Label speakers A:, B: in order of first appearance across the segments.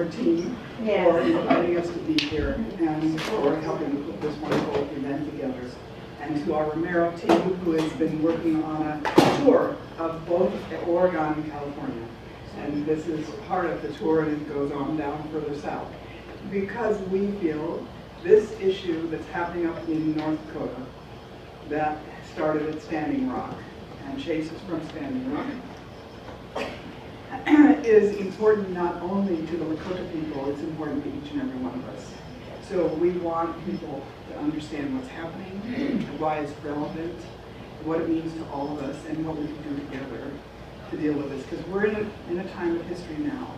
A: team for inviting us to be here and for helping put this wonderful event together. And to our Romero team, who has been working on a tour of both Oregon and California. And this is part of the tour, and it goes on down further south. Because we feel this issue that's happening up in North Dakota, that started at Standing Rock and chases from Standing Rock, is important not only to the Lakota people, it's important to each and every one of us. So we want people to understand what's happening, why it's relevant, what it means to all of us, and what we can do together to deal with this. Because we're in a time of history now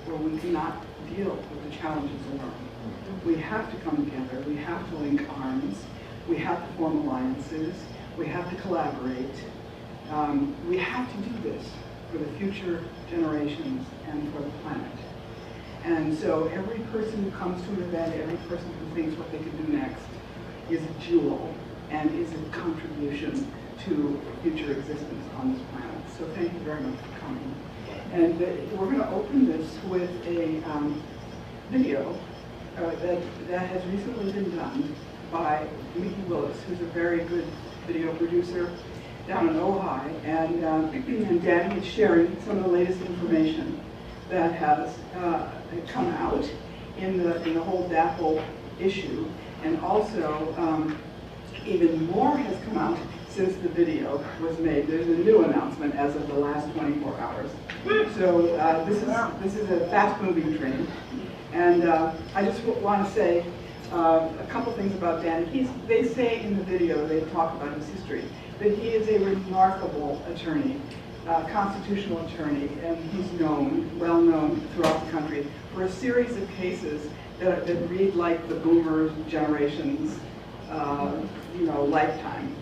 A: where we cannot deal with the challenges alone. We have to come together, we have to link arms, we have to form alliances, we have to collaborate. We have to do this for the future generations and for the planet. And so every person who comes to an event, every person who thinks what they can do next is a jewel and is a contribution to future existence on this planet. So thank you very much for coming. And we're going to open this with a video that has recently been done by Mickey Willis, who's a very good video producer down in Ojai, and Danny is sharing some of the latest information that has come out in the whole DAPL issue, and also even more has come out since the video was made. There's a new announcement as of the last 24 hours. So this is a fast-moving train, and I just want to say a couple things about Danny. They say in the video, they talk about his history, that he is a remarkable attorney, constitutional attorney, and he's well known throughout the country for a series of cases that read like the boomer generation's lifetime,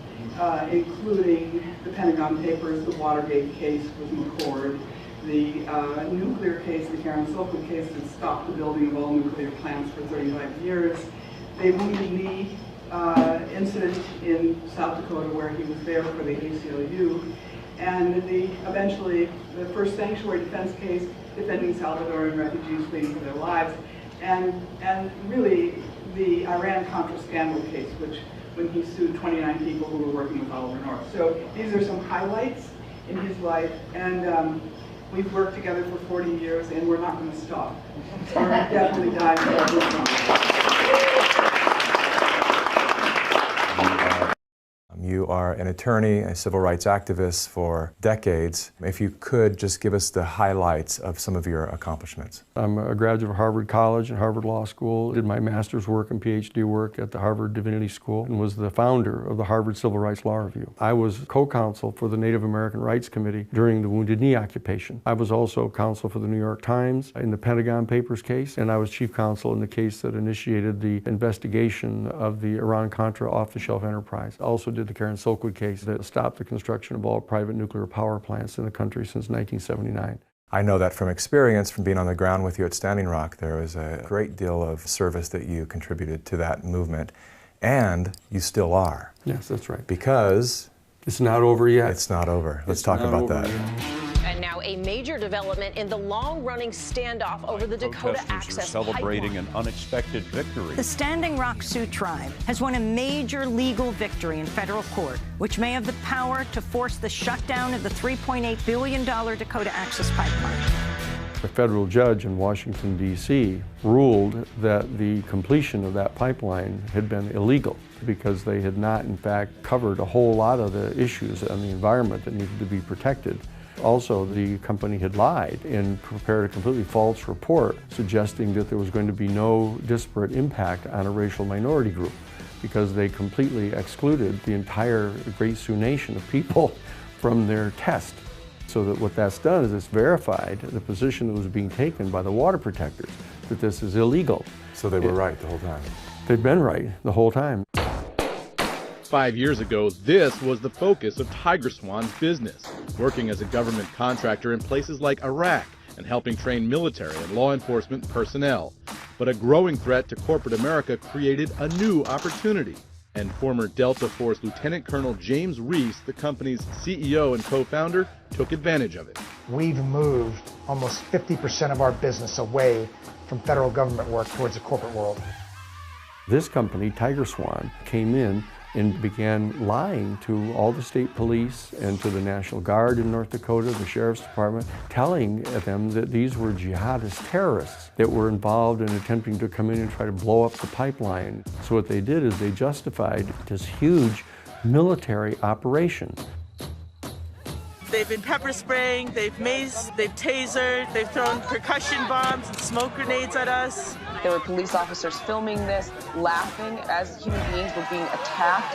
A: including the Pentagon Papers, the Watergate case with McCord, the nuclear case, the Karen Silkwood case that stopped the building of all nuclear plants for 35 years, the Wounded Knee incident in South Dakota where he was there for the ACLU, and eventually the first sanctuary defense case defending Salvadoran refugees fleeing for their lives, and really the Iran-Contra scandal case, when he sued 29 people who were working with Oliver North. So these are some highlights in his life, and we've worked together for 40 years, and we're not going to stop. We're definitely dying for this one.
B: You are an attorney, a civil rights activist for decades. If you could just give us the highlights of some of your accomplishments.
C: I'm a graduate of Harvard College and Harvard Law School, did my master's work and PhD work at the Harvard Divinity School, and was the founder of the Harvard Civil Rights Law Review. I was co-counsel for the Native American Rights Committee during the Wounded Knee occupation. I was also counsel for the New York Times in the Pentagon Papers case, and I was chief counsel in the case that initiated the investigation of the Iran-Contra off-the-shelf enterprise. I also did the Karen Silkwood case that stopped the construction of all private nuclear power plants in the country since 1979.
B: I know that from experience, from being on the ground with you at Standing Rock, there was a great deal of service that you contributed to that movement, and you still are.
C: Yes, that's right.
B: Because
C: it's not over yet.
B: It's not over. Let's talk about that.
D: And now a major development in the long-running standoff over the Dakota Access Pipeline.
E: Celebrating an unexpected victory.
F: The Standing Rock Sioux tribe has won a major legal victory in federal court, which may have the power to force the shutdown of the $3.8 billion Dakota Access Pipeline.
C: A federal judge in Washington, D.C. ruled that the completion of that pipeline had been illegal because they had not, in fact, covered a whole lot of the issues on the environment that needed to be protected. Also, the company had lied and prepared a completely false report suggesting that there was going to be no disparate impact on a racial minority group because they completely excluded the entire Great Sioux Nation of people from their test. So that what that's done is it's verified the position that was being taken by the water protectors, that this is illegal.
B: So they were right the whole time.
C: They've been right the whole time.
G: 5 years ago, this was the focus of Tiger Swan's business, working as a government contractor in places like Iraq and helping train military and law enforcement personnel. But a growing threat to corporate America created a new opportunity, and former Delta Force Lieutenant Colonel James Reese, the company's CEO and co-founder, took advantage of it.
H: we've moved almost 50% of our business away from federal government work towards the corporate world.
C: This company, Tiger Swan, came in and began lying to all the state police and to the National Guard in North Dakota, the Sheriff's Department, telling them that these were jihadist terrorists that were involved in attempting to come in and try to blow up the pipeline. So what they did is they justified this huge military operation.
I: They've been pepper spraying, they've maced, they've tasered, they've thrown percussion bombs and smoke grenades at us.
J: There were police officers filming this, laughing as human beings were being attacked.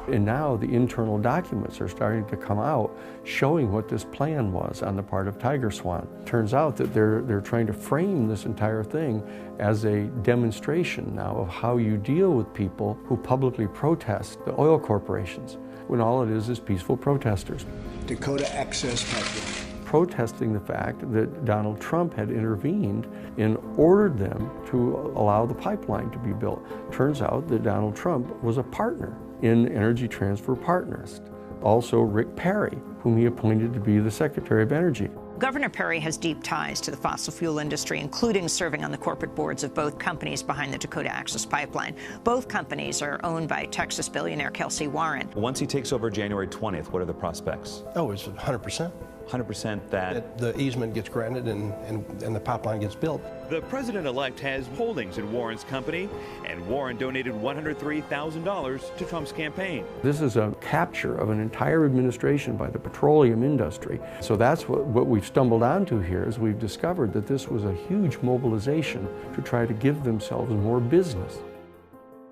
C: And now the internal documents are starting to come out showing what this plan was on the part of Tiger Swan. Turns out that they're trying to frame this entire thing as a demonstration now of how you deal with people who publicly protest the oil corporations, when all it is peaceful protesters.
K: Dakota Access Pipeline.
C: Protesting the fact that Donald Trump had intervened and ordered them to allow the pipeline to be built. Turns out that Donald Trump was a partner in Energy Transfer Partners. Also Rick Perry, whom he appointed to be the Secretary of Energy.
F: Governor Perry has deep ties to the fossil fuel industry, including serving on the corporate boards of both companies behind the Dakota Access Pipeline. Both companies are owned by Texas billionaire Kelsey Warren.
L: Once he takes over January 20th, what are the prospects?
M: Oh, it's 100%.
L: 100% that
M: the easement gets granted and the pipeline gets built.
E: The president-elect has holdings in Warren's company, and Warren donated $103,000 to Trump's campaign.
C: This is a capture of an entire administration by the petroleum industry. So that's what we've stumbled onto here, is we've discovered that this was a huge mobilization to try to give themselves more business.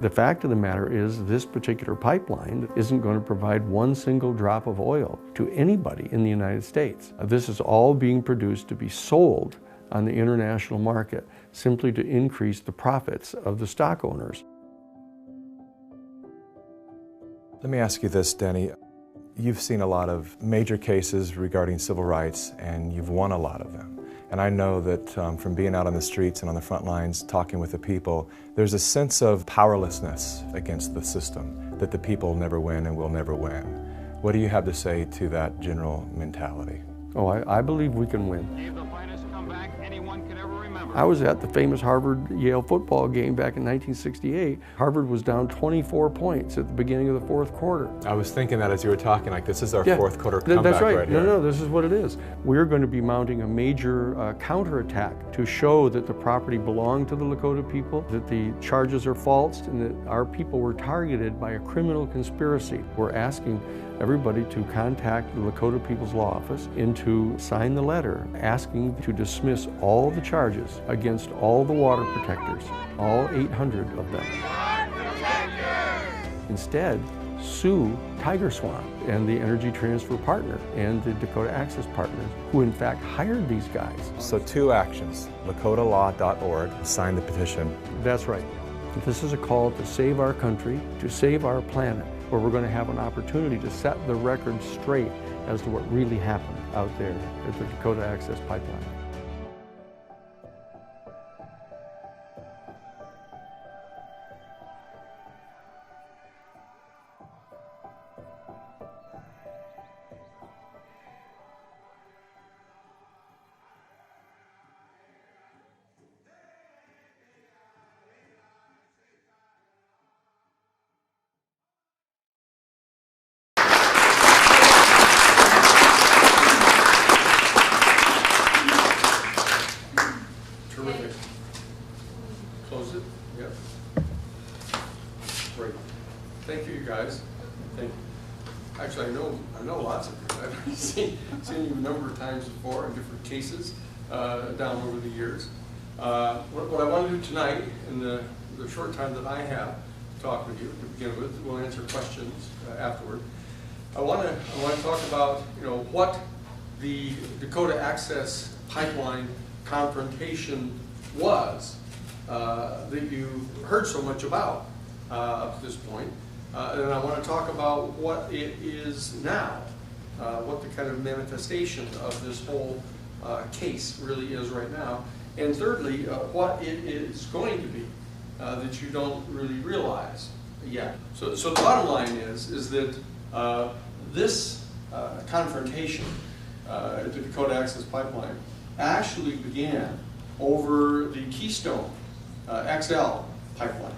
C: The fact of the matter is this particular pipeline isn't going to provide one single drop of oil to anybody in the United States. This is all being produced to be sold on the international market simply to increase the profits of the stock owners.
B: Let me ask you this, Denny. You've seen a lot of major cases regarding civil rights, and you've won a lot of them. And I know that from being out on the streets and on the front lines talking with the people, there's a sense of powerlessness against the system, that the people never win and will never win. What do you have to say to that general mentality?
C: Oh, I believe we can win. I was at the famous Harvard-Yale football game back in 1968. Harvard was down 24 points at the beginning of the fourth quarter.
B: I was thinking that as you were talking, like this is our fourth quarter comeback.
C: That's right.
B: Here.
C: No, this is what it is. We're going to be mounting a major counterattack to show that the property belonged to the Lakota people, that the charges are false, and that our people were targeted by a criminal conspiracy. We're asking everybody to contact the Lakota People's Law Office and to sign the letter asking to dismiss all the charges against all the water protectors, all 800 of them. Instead, sue Tiger Swan and the Energy Transfer Partner and the Dakota Access Partners, who in fact hired these guys.
B: So 2 actions, lakotalaw.org, sign the petition.
C: That's right. This is a call to save our country, to save our planet, where we're going to have an opportunity to set the record straight as to what really happened out there at the Dakota Access Pipeline. Close it? Yep. Great. Thank you, you guys. Thank you. Actually, I know lots of you. I've seen you a number of times before in different cases down over the years. What I want to do tonight, in the short time that I have to talk with you to begin with, we'll answer questions afterward. I want to talk about what the Dakota Access Pipeline confrontation was that you heard so much about up to this point. And I want to talk about what it is now, what the kind of manifestation of this whole case really is right now. And thirdly, what it is going to be that you don't really realize yet. So the bottom line is that this confrontation at the Dakota Access Pipeline actually began over the Keystone XL pipeline.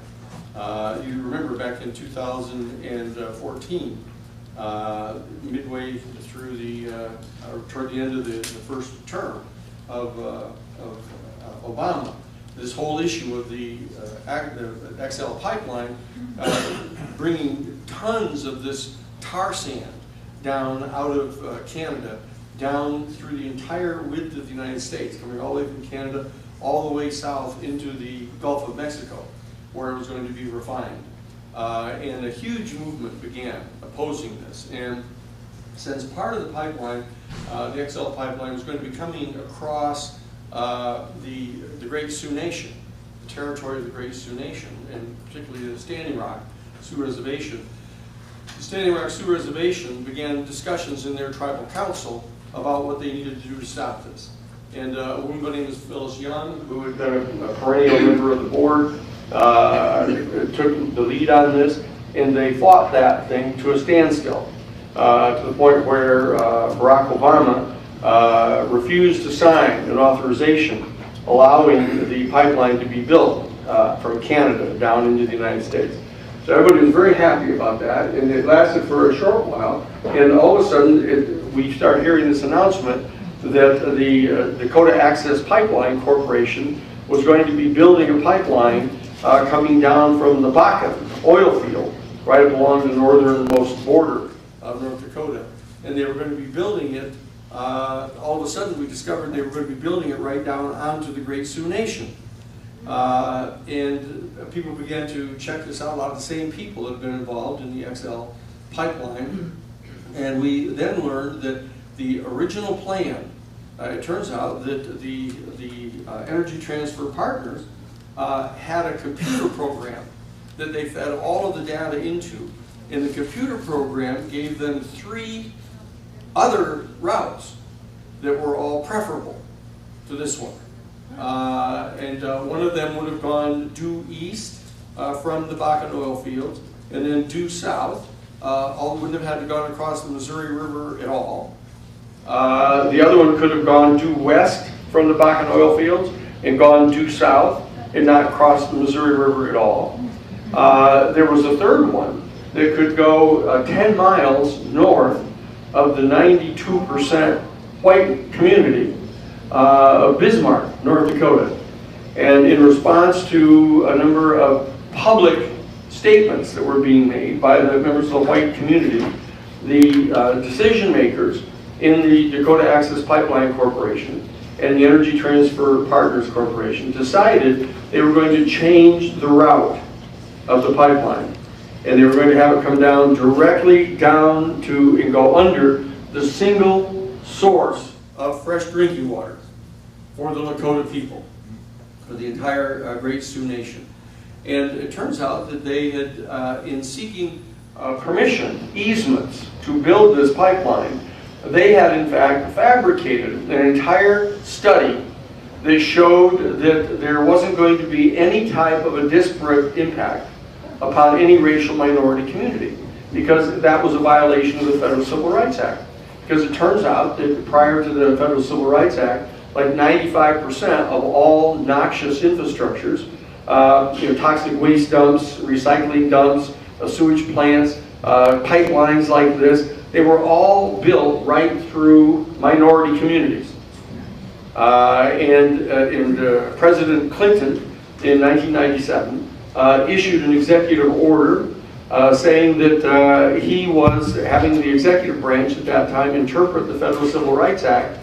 C: You remember back in 2014, midway through toward the end of the first term of Obama, this whole issue of the XL pipeline bringing tons of this tar sand down out of Canada, down through the entire width of the United States, coming all the way from Canada all the way south into the Gulf of Mexico, where it was going to be refined. And a huge movement began opposing this. And since part of the pipeline, the XL pipeline, was going to be coming across the Great Sioux Nation, the territory of the Great Sioux Nation, and particularly the Standing Rock Sioux Reservation, the Standing Rock Sioux Reservation began discussions in their tribal council about what they needed to do to stop this. And a woman by the name of Phyllis Young, who had been a perennial member of the board, took the lead on this, and they fought that thing to a standstill, to the point where Barack Obama refused to sign an authorization allowing the pipeline to be built from Canada down into the United States. So everybody was very happy about that, and it lasted for a short while, and all of a sudden we started hearing this announcement that the Dakota Access Pipeline Corporation was going to be building a pipeline coming down from the Bakken oil field right up along the northernmost border of North Dakota. And they were going to be building it, all of a sudden we discovered they were going to be building it right down onto the Great Sioux Nation. And people began to check this out, a lot of the same people that have been involved in the XL pipeline. And we then learned that the original plan, it turns out that the Energy Transfer Partners had a computer program that they fed all of the data into. And the computer program gave them 3 other routes that were all preferable to this one. And one of them would have gone due east from the Bakken oil fields, and then due south. Wouldn't have had to go across the Missouri River at all. The other one could have gone due west from the Bakken oil fields and gone due south and not crossed the Missouri River at all. There was a third one that could go 10 miles north of the 92% white community of Bismarck, North Dakota. And in response to a number of public statements that were being made by the members of the white community, the decision makers in the Dakota Access Pipeline Corporation and the Energy Transfer Partners Corporation decided they were going to change the route of the pipeline. And they were going to have it come down directly down to and go under the single source of fresh drinking water for the Lakota people, for the entire Great Sioux Nation. And it turns out that they had, in seeking permission, easements to build this pipeline, they had in fact fabricated an entire study that showed that there wasn't going to be any type of a disparate impact upon any racial minority community, because that was a violation of the Federal Civil Rights Act. Because it turns out that prior to the Federal Civil Rights Act, like 95% of all noxious infrastructures, toxic waste dumps, recycling dumps, sewage plants, pipelines like this, they were all built right through minority communities. President Clinton in 1997 issued an executive order saying that he was having the executive branch at that time interpret the Federal Civil Rights Act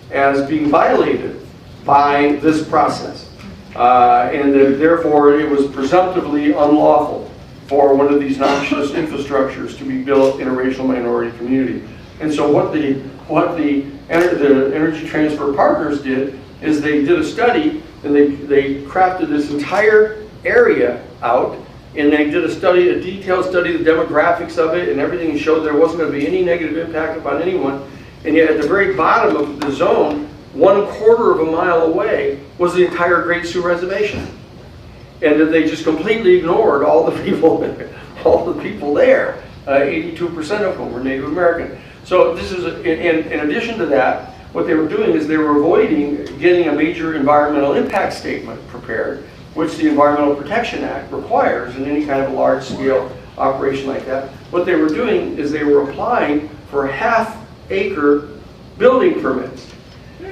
C: as being violated by this process. And that therefore it was presumptively unlawful for one of these noxious infrastructures to be built in a racial minority community. And so what the Energy Transfer Partners did is they did a study, and they crafted this entire area out, and they did a detailed study of the demographics of it and everything, and showed there wasn't going to be any negative impact upon anyone. And yet at the very bottom of the zone, 1/4 of a mile away, was the entire Great Sioux Reservation. And that they just completely ignored all the people there. 82% of whom were Native American. So this is, in addition to that, what they were doing is they were avoiding getting a major environmental impact statement prepared, which the Environmental Protection Act requires in any kind of a large-scale operation like that. What they were doing is they were applying for half-acre building permits.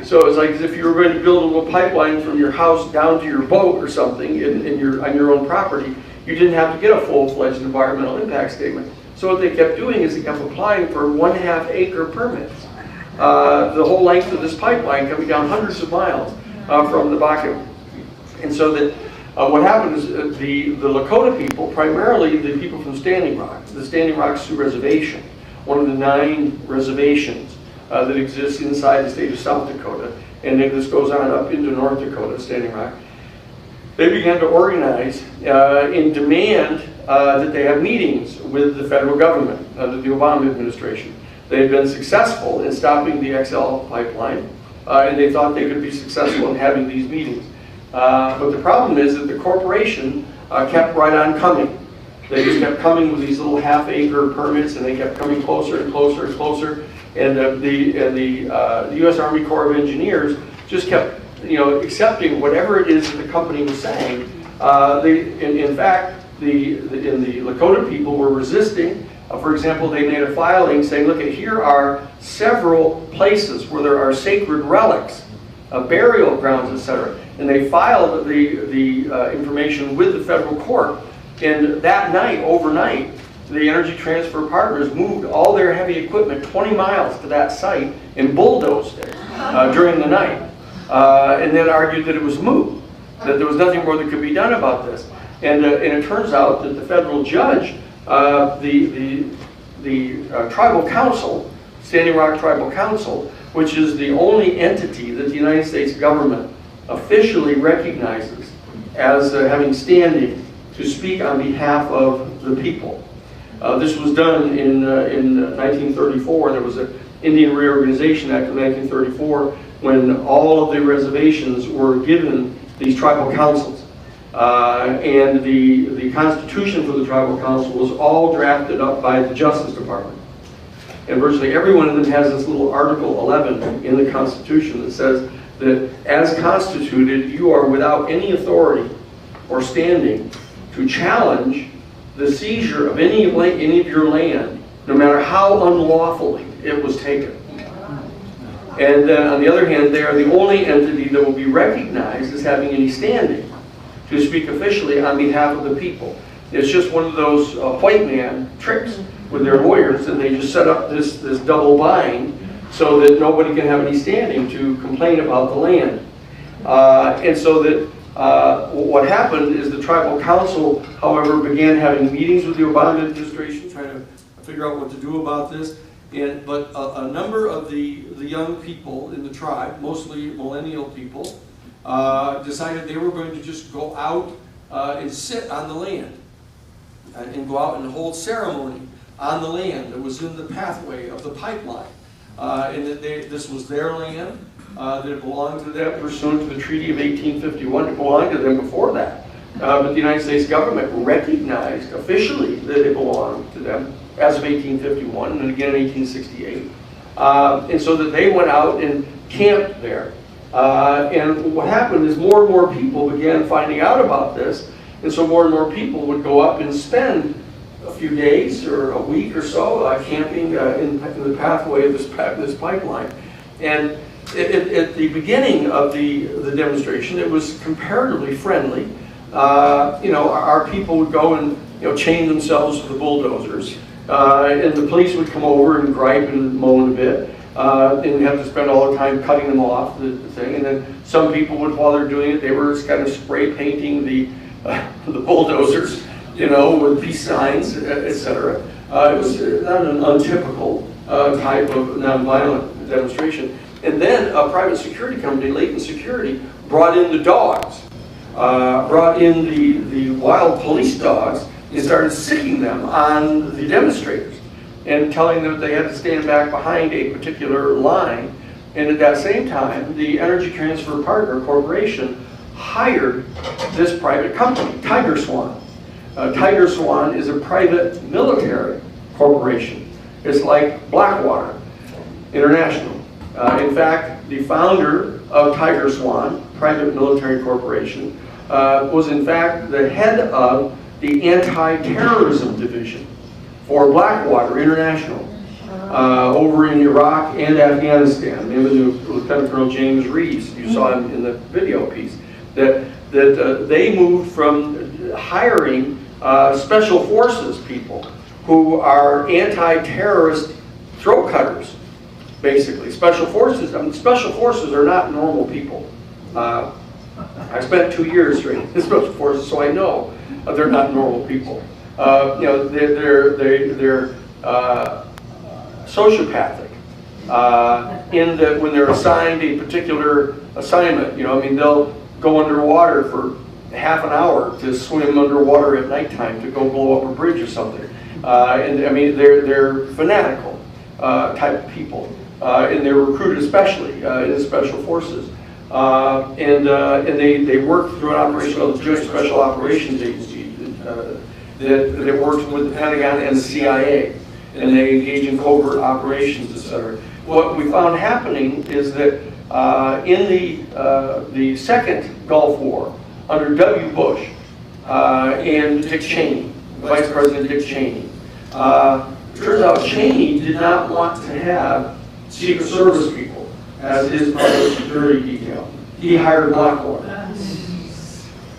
C: So it's like as if you were going to build a little pipeline from your house down to your boat or something on your own property. You didn't have to get a full-fledged environmental impact statement. So what they kept doing is they kept applying for 1/2 acre permits. The whole length of this pipeline coming down hundreds of miles from the Bakken. And so that what happened is the Lakota people, primarily the people from Standing Rock, the Standing Rock Sioux Reservation, one of the 9 reservations that exists inside the state of South Dakota, and then this goes on up into North Dakota, Standing Rock. They began to organize and demand that they have meetings with the federal government, the Obama administration. They had been successful in stopping the XL pipeline, and they thought they could be successful in having these meetings. But the problem is that the corporation kept right on coming. They just kept coming with these little half-acre permits, and they kept coming closer and closer and closer. And the U.S. Army Corps of Engineers just kept, accepting whatever it is that the company was saying. In fact, the Lakota people were resisting. For example, they made a filing saying, look, here are several places where there are sacred relics, burial grounds, etc. And they filed the information with the federal court. And that night, overnight, the Energy Transfer Partners moved all their heavy equipment 20 miles to that site and bulldozed it during the night. And then argued that it was moot, that there was nothing more that could be done about this. And it turns out that the federal judge, the tribal council, Standing Rock Tribal Council, which is the only entity that the United States government officially recognizes as having standing to speak on behalf of the people. This was done in 1934. There was an Indian Reorganization Act of 1934 when all of the reservations were given these tribal councils. And the constitution for the tribal council was all drafted up by the Justice Department. And virtually every one of them has this little Article 11 in the Constitution that says that as constituted, you are without any authority or standing to challenge the seizure of any of your land, no matter how unlawfully it was taken. And then on the other hand, they are the only entity that will be recognized as having any standing to speak officially on behalf of the people. It's just one of those white man tricks with their lawyers, and they just set up this double bind so that nobody can have any standing to complain about the land. And so that what happened is the tribal council, however, began having meetings with the Obama administration, trying to figure out what to do about this. But a number of the young people in the tribe, mostly millennial people, decided they were going to just go out and sit on the land and go out and hold ceremony on the land that was in the pathway of the pipeline. And that this was their land, that it belonged to them pursuant to the Treaty of 1851. It belonged to them before that. But the United States government recognized officially that it belonged to them as of 1851 and again in 1868. And so that they went out and camped there. And what happened is more and more people began finding out about this, and so more and more people would go up and spend a few days or a week or so camping in the pathway of this pipeline. And at the beginning of the demonstration, it was comparatively friendly. Our people would go and chain themselves to the bulldozers, and the police would come over and gripe and moan a bit. And we have to spend all the time cutting them off the thing. And then some people would, while they're doing it, they were kind of spray painting the bulldozers, with peace signs, etc. It was not an untypical type of nonviolent demonstration. And then a private security company, Layton Security, brought in the dogs, brought in the wild police dogs, and started sicking them on the demonstrators and telling them that they had to stand back behind a particular line. And at that same time, the Energy Transfer Partner Corporation hired this private company, Tiger Swan. Tiger Swan is a private military corporation. It's like Blackwater. International. In fact, the founder of Tiger Swan, private military corporation, was in fact the head of the anti-terrorism division for Blackwater International over in Iraq and Afghanistan. The name of Lieutenant Colonel James Reeves, you saw him in the video piece, that they moved from hiring special forces people who are anti-terrorist throat cutters, basically. Special forces are not normal people. I spent 2 years training in special forces, so I know they're not normal people. You know, they're sociopathic in that when they're assigned a particular assignment, you know, I mean, they'll go underwater for half an hour to swim underwater at nighttime to go blow up a bridge or something. And I mean, they're fanatical type of people, and they're recruited especially in the special forces. And they work through an operation called the Joint Special Operations Agency that works with the Pentagon and the CIA, and they engage in covert operations, etc. What we found happening is that in the second Gulf War, under W. Bush and Dick Cheney, Vice President Dick Cheney, turns out Cheney did not want to have Secret Service people as his private security detail. He hired Blackwater.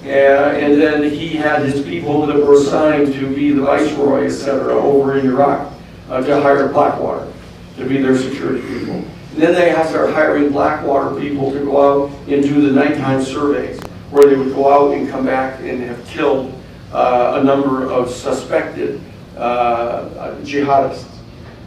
C: And then he had his people that were assigned to be the viceroy, etc., over in Iraq, to hire Blackwater to be their security people. And then they started hiring Blackwater people to go out and do the nighttime surveys, where they would go out and come back and have killed a number of suspected jihadists.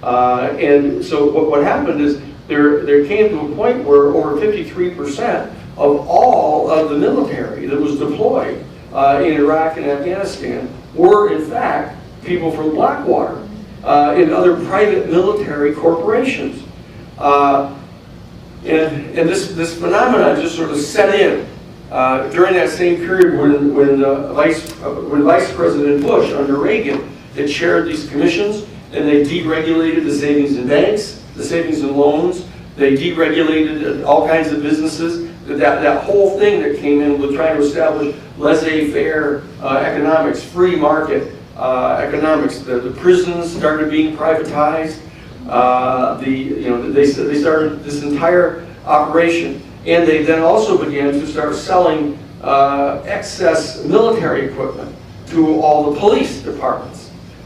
C: And so what happened is there came to a point where over 53% of all of the military that was deployed in Iraq and Afghanistan were in fact people from Blackwater and other private military corporations. And this phenomenon just sort of set in during that same period when Vice President Bush under Reagan had chaired these commissions, and they deregulated the savings and banks, the savings and loans. They deregulated all kinds of businesses. That whole thing that came in with trying to establish laissez-faire economics, free market economics. The prisons started being privatized. They started this entire operation, and they then also began to start selling excess military equipment to all the police departments.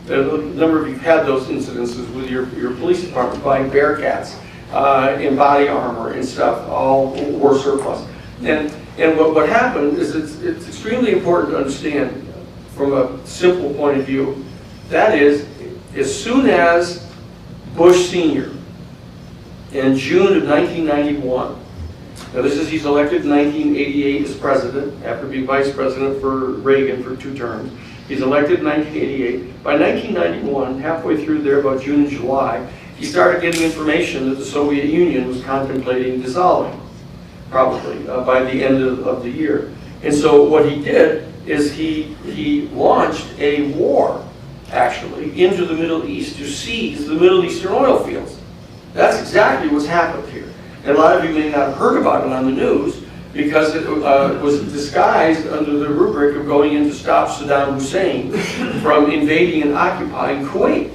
C: A number of you had those incidences with your police department buying Bearcats and body armor and stuff, all war surplus. And what happened is it's extremely important to understand from a simple point of view. That is, as soon as Bush Sr. in June of 1991, now he's elected in 1988 as president after being vice president for Reagan for 2 terms. He's elected in 1988. By 1991, halfway through there, about June and July, he started getting information that the Soviet Union was contemplating dissolving, probably by the end of the year. And so what he did is he launched a war, actually, into the Middle East to seize the Middle Eastern oil fields. That's exactly what's happened here. And a lot of you may not have heard about it on the news, because it was disguised under the rubric of going in to stop Saddam Hussein from invading and occupying Kuwait.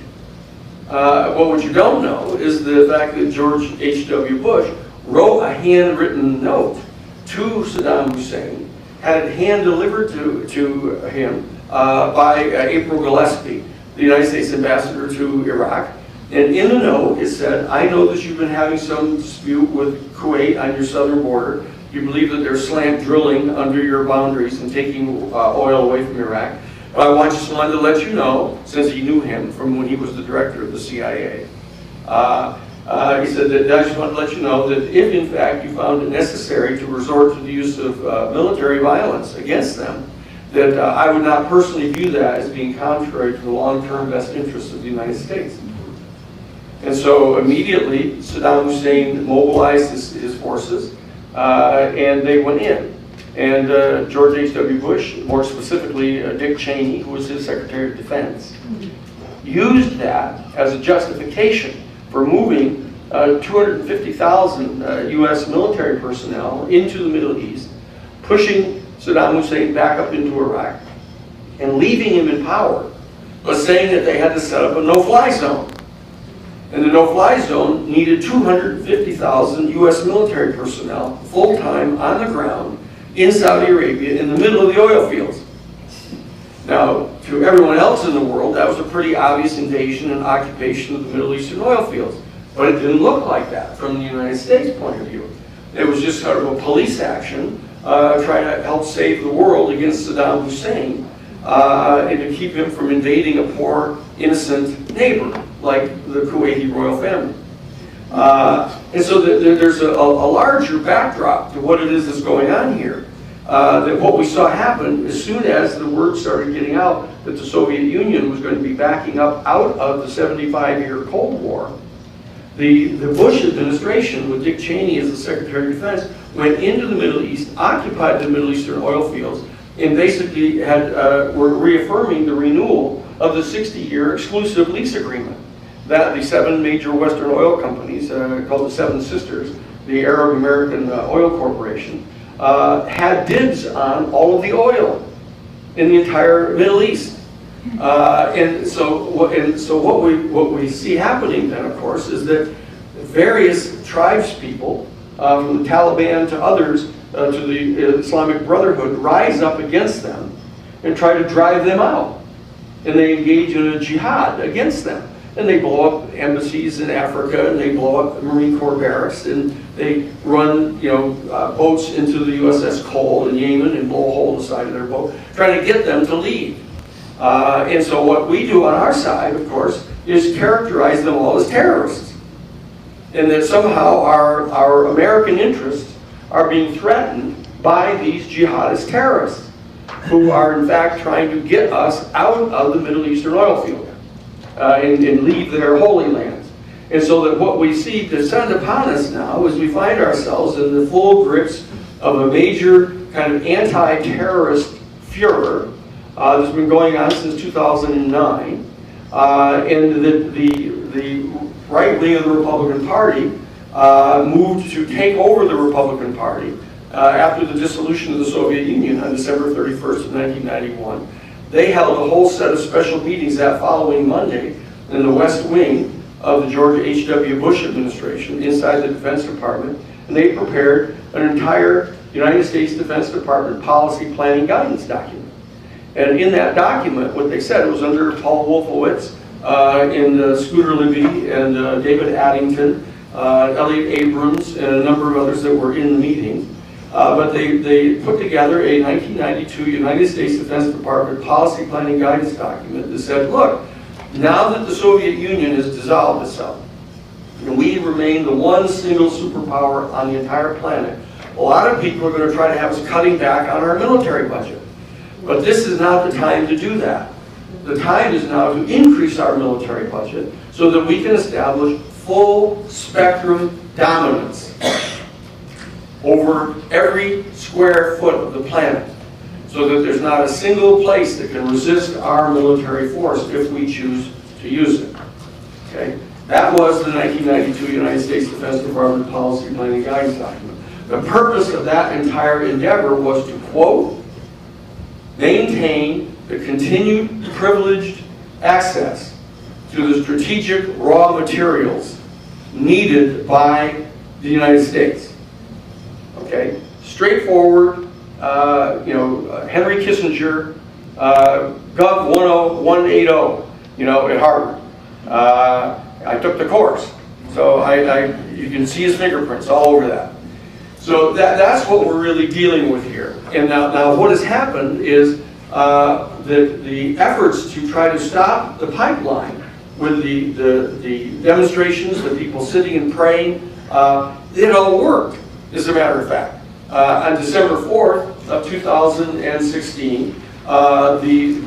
C: What you don't know is the fact that George H.W. Bush wrote a handwritten note to Saddam Hussein, had it hand-delivered to him by April Gillespie, the United States ambassador to Iraq. And in the note it said, "I know that you've been having some dispute with Kuwait on your southern border. You believe that they're slant drilling under your boundaries and taking oil away from Iraq. But I just wanted to let you know," since he knew him from when he was the director of the CIA, he said that I just want to let you know that if in fact you found it necessary to resort to the use of military violence against them, that I would not personally view that as being contrary to the long-term best interests of the United States. And so immediately Saddam Hussein mobilized his forces, and they went in. And George H.W. Bush, more specifically Dick Cheney, who was his Secretary of Defense, used that as a justification for moving
N: 250,000 U.S. military personnel into the Middle East, pushing Saddam Hussein back up into Iraq, and leaving him in power, but saying that they had to set up a no-fly zone. And the no-fly zone needed 250,000 U.S. military personnel, full-time, on the ground, in Saudi Arabia, in the middle of the oil fields. Now, to everyone else in the world, that was a pretty obvious invasion and occupation of the Middle Eastern oil fields. But it didn't look like that from the United States point of view. It was just sort of a police action trying to help save the world against Saddam Hussein and to keep him from invading a poor, innocent neighbor like the Kuwaiti royal family. And so there's a larger backdrop to what it is that's going on here. That what we saw happen as soon as the word started getting out that the Soviet Union was going to be backing up out of the 75-year Cold War, the Bush administration, with Dick Cheney as the Secretary of Defense, went into the Middle East, occupied the Middle Eastern oil fields, and basically were reaffirming the renewal of the 60-year exclusive lease agreement that the 7 major Western oil companies, called the Seven Sisters, the Arab American Oil Corporation, had dibs on all of the oil in the entire Middle East. And so what we see happening then, of course, is that various tribes people, from the Taliban to others, to the Islamic Brotherhood, rise up against them and try to drive them out. And they engage in a jihad against them. And they blow up embassies in Africa, and they blow up Marine Corps barracks, and they run, boats into the USS Cole in Yemen and blow a hole in the side of their boat, trying to get them to leave. And so what we do on our side, of course, is characterize them all as terrorists. And that somehow our American interests are being threatened by these jihadist terrorists, who are in fact trying to get us out of the Middle Eastern oil field. And leave their holy lands. And so that what we see descend upon us now is we find ourselves in the full grips of a major kind of anti-terrorist furor that's been going on since 2009. And the right wing of the Republican Party moved to take over the Republican Party after the dissolution of the Soviet Union on December 31st of 1991. They held a whole set of special meetings that following Monday in the West Wing of the George H.W. Bush administration inside the Defense Department, and they prepared an entire United States Defense Department policy planning guidance document. And in that document, what they said, it was under Paul Wolfowitz and Scooter Libby and David Addington, Elliot Abrams, and a number of others that were in the meeting. But they put together a 1992 United States Defense Department policy planning guidance document that said, look, now that the Soviet Union has dissolved itself, and we remain the one single superpower on the entire planet, a lot of people are going to try to have us cutting back on our military budget. But this is not the time to do that. The time is now to increase our military budget so that we can establish full spectrum dominance over every square foot of the planet, so that there's not a single place that can resist our military force if we choose to use it. Okay? That was the 1992 United States Defense Department Policy Planning Guidance document. The purpose of that entire endeavor was to, quote, maintain the continued privileged access to the strategic raw materials needed by the United States. Okay, straightforward. Henry Kissinger, Gov 10180, at Harvard. I took the course, so you can see his fingerprints all over that. So that's what we're really dealing with here. And now what has happened is the efforts to try to stop the pipeline with the demonstrations, the people sitting and praying, it all worked. As a matter of fact, on December 4th of 2016, the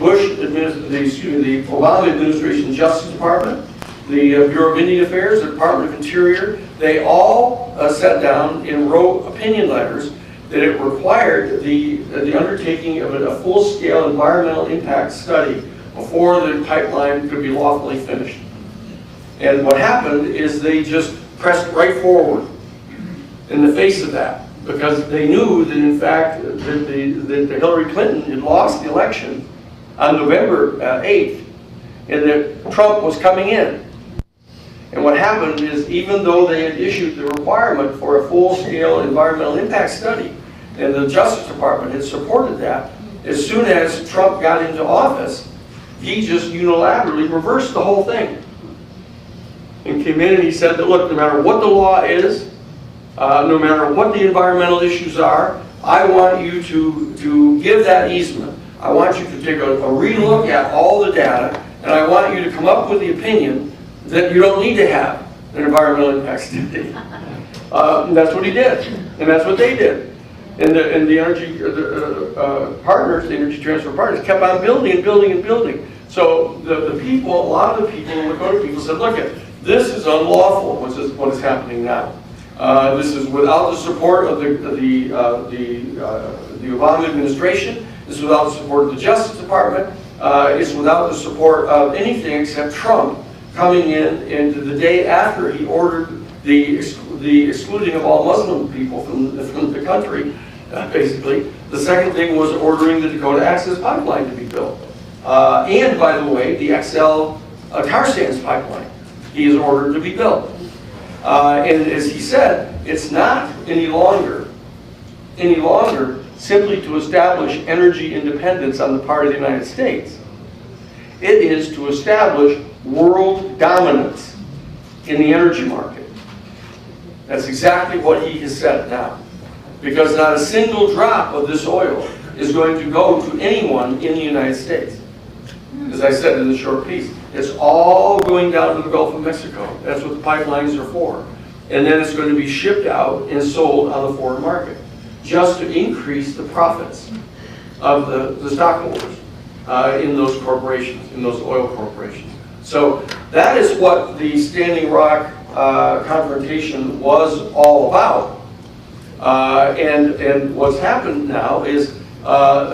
N: Obama administration Justice Department, the Bureau of Indian Affairs, the Department of Interior, they all sat down and wrote opinion letters that it required the undertaking of a full-scale environmental impact study before the pipeline could be lawfully finished. And what happened is they just pressed right forward in the face of that, because they knew that in fact that Hillary Clinton had lost the election on November 8th, and that Trump was coming in. And what happened is, even though they had issued the requirement for a full-scale environmental impact study, and the Justice Department had supported that, as soon as Trump got into office, he just unilaterally reversed the whole thing. And came in and he said that, look, no matter what the law is, no matter what the environmental issues are, I want you to give that easement. I want you to take a re-look at all the data, and I want you to come up with the opinion that you don't need to have an environmental impact study. And that's what he did, and that's what they did. And the energy partners, the energy transfer partners, kept on building and building and building. So the people, a lot of the people, the Lakota people said, look, this is unlawful, what is happening now. This is without the support of the Obama administration. This is without the support of the Justice Department. It's without the support of anything except Trump coming in, and the day after he ordered the excluding of all Muslim people from the country, basically. The second thing was ordering the Dakota Access Pipeline to be built. And, by the way, the XL tar sands pipeline he has ordered to be built. And as he said, it's not any longer simply to establish energy independence on the part of the United States. It is to establish world dominance in the energy market. That's exactly what he has said now. Because not a single drop of this oil is going to go to anyone in the United States. As I said in the short piece, it's all going down to the Gulf of Mexico. That's what the pipelines are for. And then it's going to be shipped out and sold on the foreign market, just to increase the profits of the stockholders in those corporations, in those oil corporations. So that is what the Standing Rock confrontation was all about. And what's happened now is,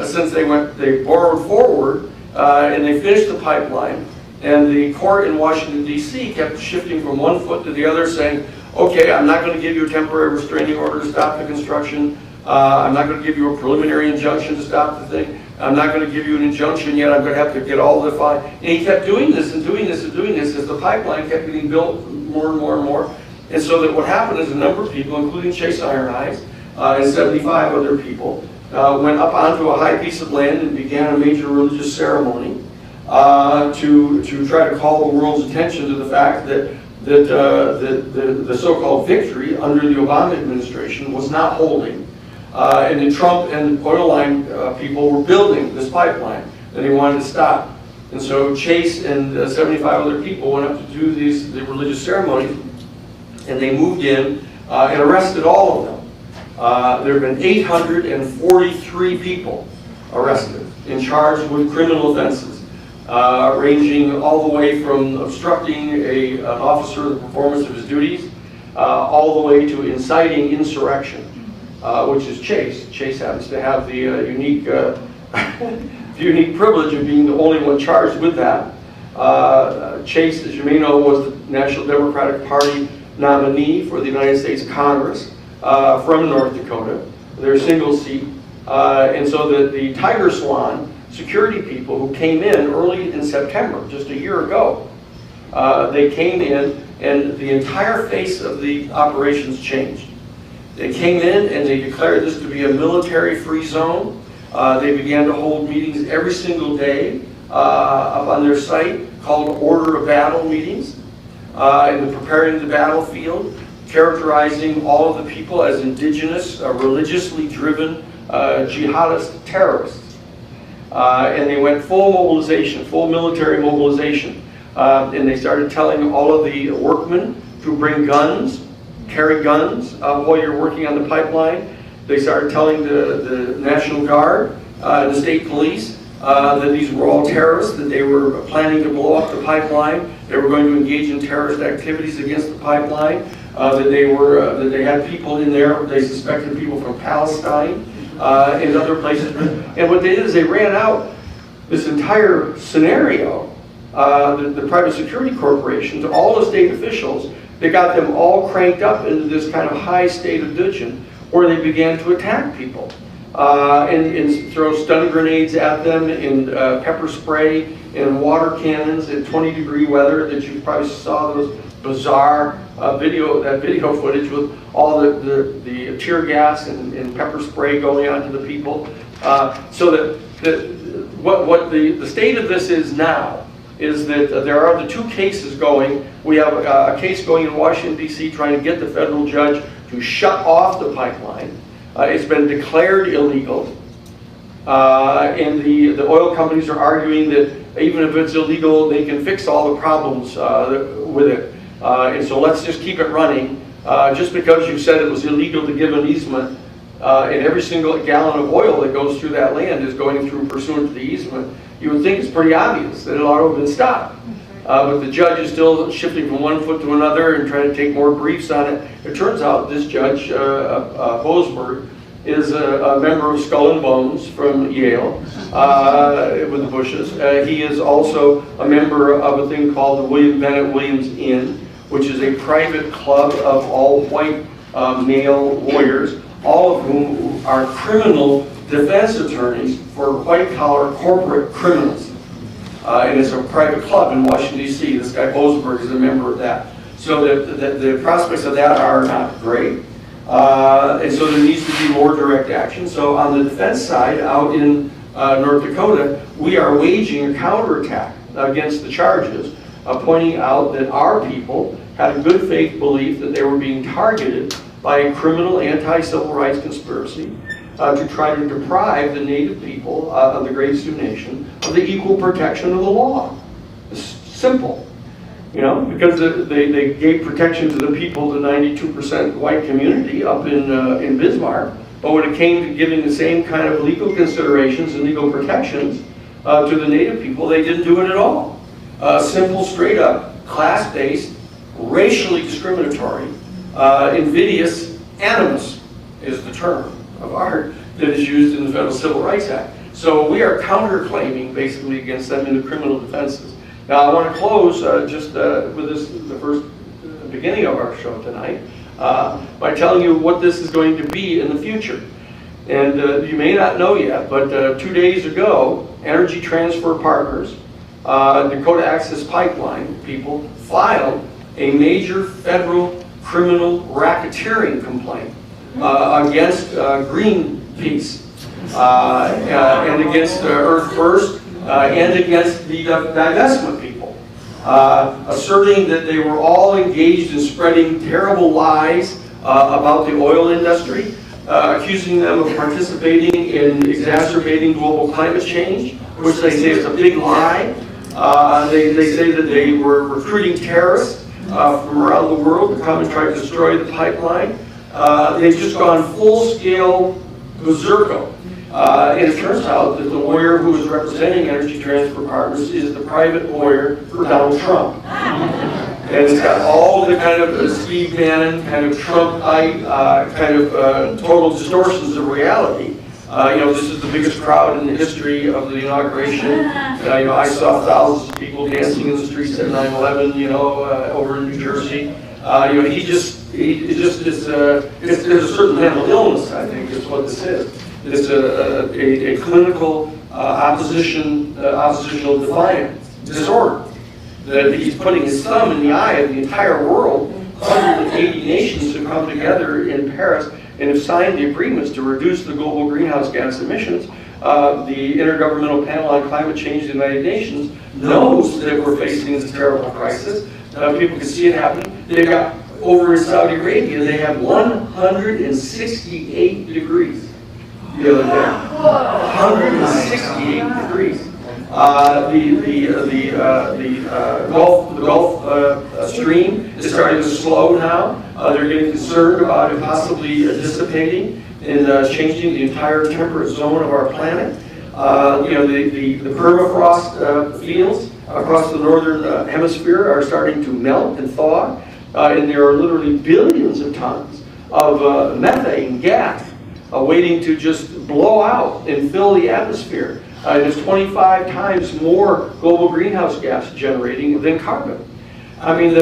N: since they borrowed forward and they finished the pipeline, and the court in Washington, D.C. kept shifting from one foot to the other, saying, okay, I'm not going to give you a temporary restraining order to stop the construction. I'm not going to give you a preliminary injunction to stop the thing. I'm not going to give you an injunction yet. I'm going to have to get all the fine. And he kept doing this and doing this and doing this as the pipeline kept getting built more and more and more. And so that what happened is a number of people, including Chase Iron Eyes and 75 other people, went up onto a high piece of land and began a major religious ceremony to try to call the world's attention to the fact that the so-called victory under the Obama administration was not holding. And then Trump and oil line people were building this pipeline, and they wanted to stop. And so Chase and 75 other people went up to do the religious ceremonies, and they moved in and arrested all of them. There have been 843 people arrested and charged with criminal offenses, ranging all the way from obstructing an officer in the performance of his duties, all the way to inciting insurrection, which is Chase. Chase happens to have the unique privilege of being the only one charged with that. Chase, as you may know, was the National Democratic Party nominee for the United States Congress from North Dakota. They're single seat. And so the Tiger Swan security people who came in early in September, just a year ago, they came in and the entire face of the operations changed. They came in and they declared this to be a military-free zone. They began to hold meetings every single day up on their site called Order of Battle meetings, and preparing the battlefield, characterizing all of the people as indigenous, religiously driven jihadist terrorists. And they went full mobilization, full military mobilization. And they started telling all of the workmen to bring guns, carry guns while you're working on the pipeline. They started telling the National Guard, the state police, that these were all terrorists, that they were planning to blow up the pipeline, they were going to engage in terrorist activities against the pipeline, that they had people in there, they suspected people from Palestine and other places. And what they did is they ran out this entire scenario, the private security corporation, to all the state officials, that got them all cranked up into this kind of high state of dudgeon where they began to attack people and throw stun grenades at them and pepper spray and water cannons in 20-degree weather that you probably saw those bizarre video footage with all the tear gas and pepper spray going onto the people. So that what the state of this is now is that there are the two cases going. We have a case going in Washington, D.C. trying to get the federal judge to shut off the pipeline. It's been declared illegal. And the oil companies are arguing that even if it's illegal, they can fix all the problems with it. And so let's just keep it running. Just because you said it was illegal to give an easement, and every single gallon of oil that goes through that land is going through pursuant to the easement, you would think it's pretty obvious that it ought to have been stopped. But the judge is still shifting from one foot to another and trying to take more briefs on it. It turns out this judge, Boasberg, is a member of Skull and Bones from Yale with the Bushes. He is also a member of a thing called the William Bennett Williams Inn, which is a private club of all white male lawyers, all of whom are criminal defense attorneys for white-collar corporate criminals. And it's a private club in Washington, D.C. This guy Boasberg is a member of that. So the prospects of that are not great. And so there needs to be more direct action. So on the defense side, out in North Dakota, we are waging a counterattack against the charges, pointing out that our people had a good faith belief that they were being targeted by a criminal anti-civil rights conspiracy to try to deprive the native people of the Great Sioux Nation of the equal protection of the law. It's simple. You know, because they gave protection to the people, the 92% white community up in Bismarck, but when it came to giving the same kind of legal considerations and legal protections to the native people, they didn't do it at all. Simple, straight up, class-based, racially discriminatory, invidious animus is the term of art that is used in the Federal Civil Rights Act. So we are counterclaiming basically against them in the criminal defenses. Now I want to close just with this, the first beginning of our show tonight, by telling you what this is going to be in the future. And you may not know yet, but 2 days ago, Energy Transfer Partners, Dakota Access Pipeline people, filed a major federal criminal racketeering complaint against Greenpeace and against Earth First and against the divestment people, asserting that they were all engaged in spreading terrible lies about the oil industry, accusing them of participating in exacerbating global climate change, which they say is a big lie. They say that they were recruiting terrorists from around the world to come and try to destroy the pipeline. They've just gone full-scale berserko. And it turns out that the lawyer who is representing Energy Transfer Partners is the private lawyer for Donald Trump. And it's got all the kind of Steve Bannon, kind of Trumpite, kind of total distortions of reality. You know, this is the biggest crowd in the history of the inauguration. You know, I saw thousands of people dancing in the streets at 9/11, you know, over in New Jersey. You know, there's a certain mental illness, I think, is what this is. It's a clinical oppositional defiant disorder. That he's putting his thumb in the eye of the entire world. 180 nations have come together in Paris and have signed the agreements to reduce the global greenhouse gas emissions. The Intergovernmental Panel on Climate Change of the United Nations knows that we're facing this terrible crisis. People can see it happening. They've got, over in Saudi Arabia, they have 168 degrees the other day. 168 degrees. The Gulf Stream is starting to slow now. They're getting concerned about it possibly dissipating and changing the entire temperate zone of our planet. You know, the permafrost fields across the northern hemisphere are starting to melt and thaw, and there are literally billions of tons of methane gas waiting to just blow out and fill the atmosphere. There's 25 times more global greenhouse gas generating than carbon. I mean,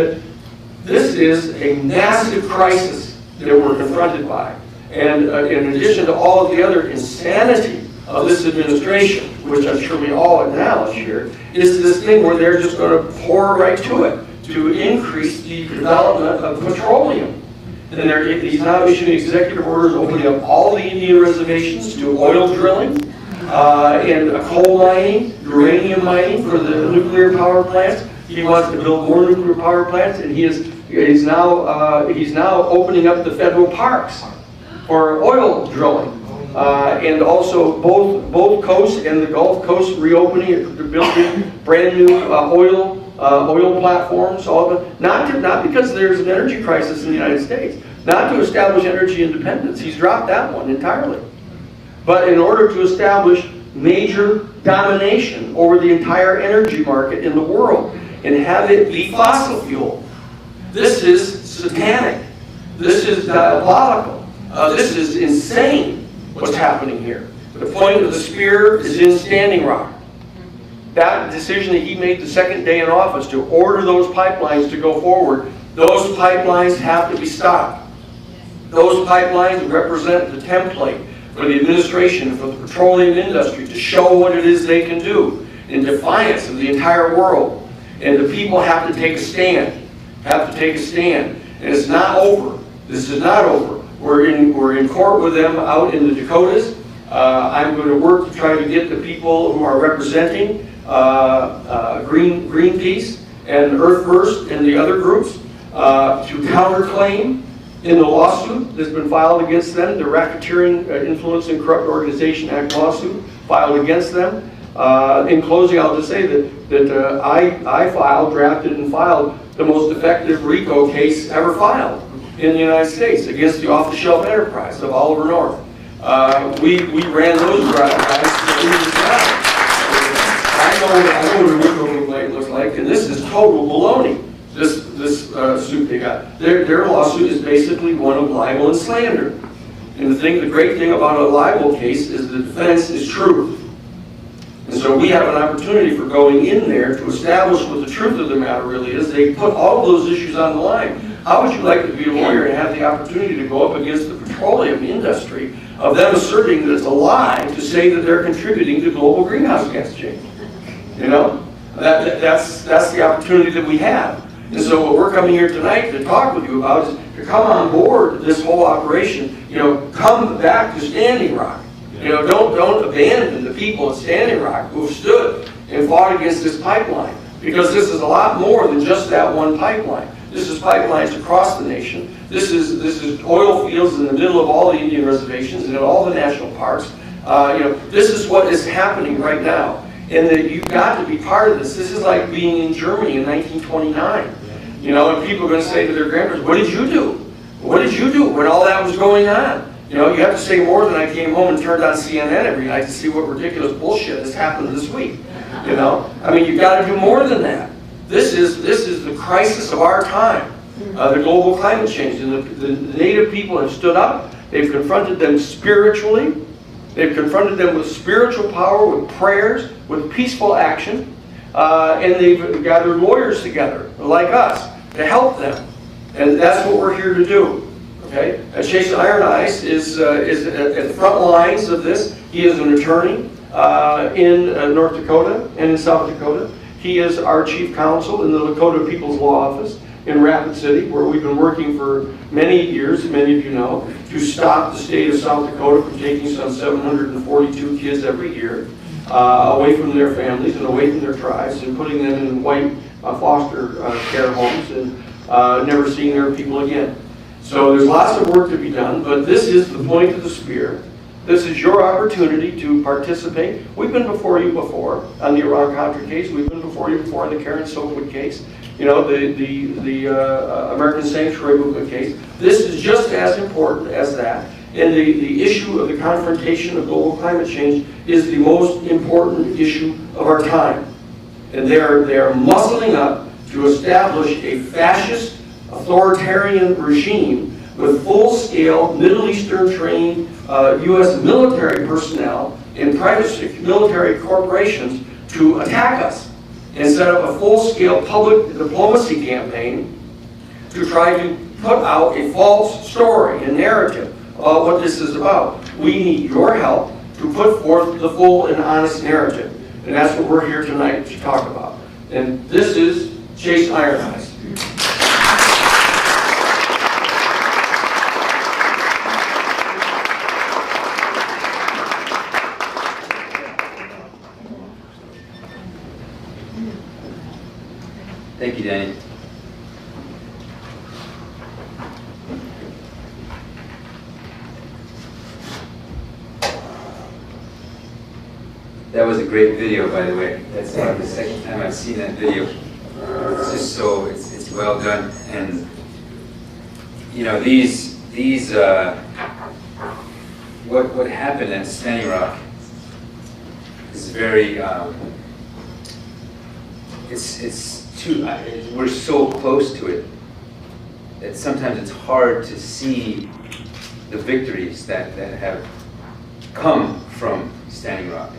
N: This is a massive crisis that we're confronted by. And in addition to all of the other insanity of this administration, which I'm sure we all acknowledge here, is this thing where they're just going to pour right to it to increase the development of petroleum. And he's now issuing executive orders opening up all the Indian reservations to oil drilling and coal mining, uranium mining for the nuclear power plants. He wants to build more nuclear power plants, and he's now opening up the federal parks for oil drilling. And also both coasts and the Gulf Coast reopening, building brand new oil platforms. Not because there's an energy crisis in the United States, not to establish energy independence. He's dropped that one entirely. But in order to establish major domination over the entire energy market in the world and have it be fossil fuel. This is satanic. This is diabolical. This is insane what's happening here. The point of the spear is in Standing Rock. That decision that he made the second day in office to order those pipelines to go forward, those pipelines have to be stopped. Those pipelines represent the template for the administration, for the petroleum industry to show what it is they can do in defiance of the entire world. And the people have to take a stand, And it's not over. This is not over. We're in court with them out in the Dakotas. I'm going to work to try to get the people who are representing Greenpeace and Earth First and the other groups to counterclaim in the lawsuit that's been filed against them, the Racketeering, Influence and Corrupt Organization Act lawsuit filed against them. In closing, I'll just say that I drafted and filed the most effective RICO case ever filed in the United States against the off-the-shelf enterprise of Oliver North. We ran those guys into the ground. I know what a RICO looks like, and this is total baloney. This suit they got. Their lawsuit is basically one of libel and slander. And the great thing about a libel case is the defense is truth. And so we have an opportunity for going in there to establish what the truth of the matter really is. They put all of those issues on the line. How would you like to be a lawyer and have the opportunity to go up against the petroleum industry of them asserting that it's a lie to say that they're contributing to global greenhouse gas change? You know, that's the opportunity that we have. And so what we're coming here tonight to talk with you about is to come on board this whole operation. You know, come back to Standing Rock. You know, don't abandon the people at Standing Rock who have stood and fought against this pipeline, because this is a lot more than just that one pipeline. This is pipelines across the nation. This is oil fields in the middle of all the Indian reservations and in all the national parks. You know, this is what is happening right now, and that you've got to be part of this. This is like being in Germany in 1929. You know, and people are going to say to their grandparents, "What did you do? What did you do when all that was going on?" You know, you have to say more than I came home and turned on CNN every night to see what ridiculous bullshit has happened this week. You know, I mean, you've got to do more than that. This is the crisis of our time, the global climate change. And the native people have stood up. They've confronted them spiritually. They've confronted them with spiritual power, with prayers, with peaceful action. And they've gathered lawyers together, like us, to help them. And that's what we're here to do. Okay? Jason Iron Eyes is at the front lines of this. He is an attorney in North Dakota and in South Dakota. He is our chief counsel in the Lakota People's Law Office in Rapid City, where we've been working for many years, many of you know, to stop the state of South Dakota from taking some 742 kids every year away from their families and away from their tribes and putting them in white foster care homes and never seeing their people again. So there's lots of work to be done, but this is the point of the spear. This is your opportunity to participate. We've been before you before on the Iran-Contra case. We've been before you before on the Karen Soapwood case. You know, the American Sanctuary Movement case. This is just as important as that. And the issue of the confrontation of global climate change is the most important issue of our time. And they are muscling up to establish a fascist, authoritarian regime with full-scale Middle Eastern-trained U.S. military personnel and private military corporations to attack us and set up a full-scale public diplomacy campaign to try to put out a false story and narrative about what this is about. We need your help to put forth the full and honest narrative. And that's what we're here tonight to talk about. And this is Chase Iron Eyes.
O: Thank you, Danny. That was a great video, by the way. That's like the second time I've seen that video. It's just so, it's well done. And, you know, what happened at Standing Rock is very, we're so close to it that sometimes it's hard to see the victories that have come from Standing Rock.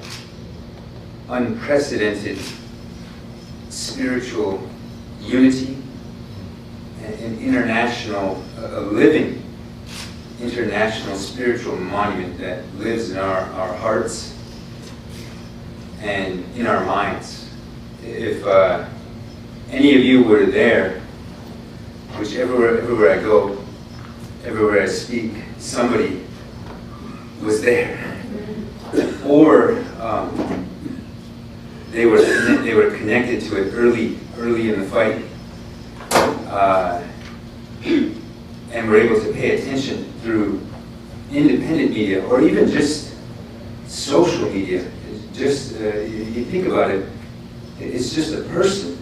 O: Unprecedented spiritual unity and international, a living international spiritual monument that lives in our hearts and in our minds. If any of you were there, which everywhere I go, everywhere I speak, somebody was there, or they were connected to it early in the fight, and were able to pay attention through independent media or even just social media. Just you think about it, it's just a person.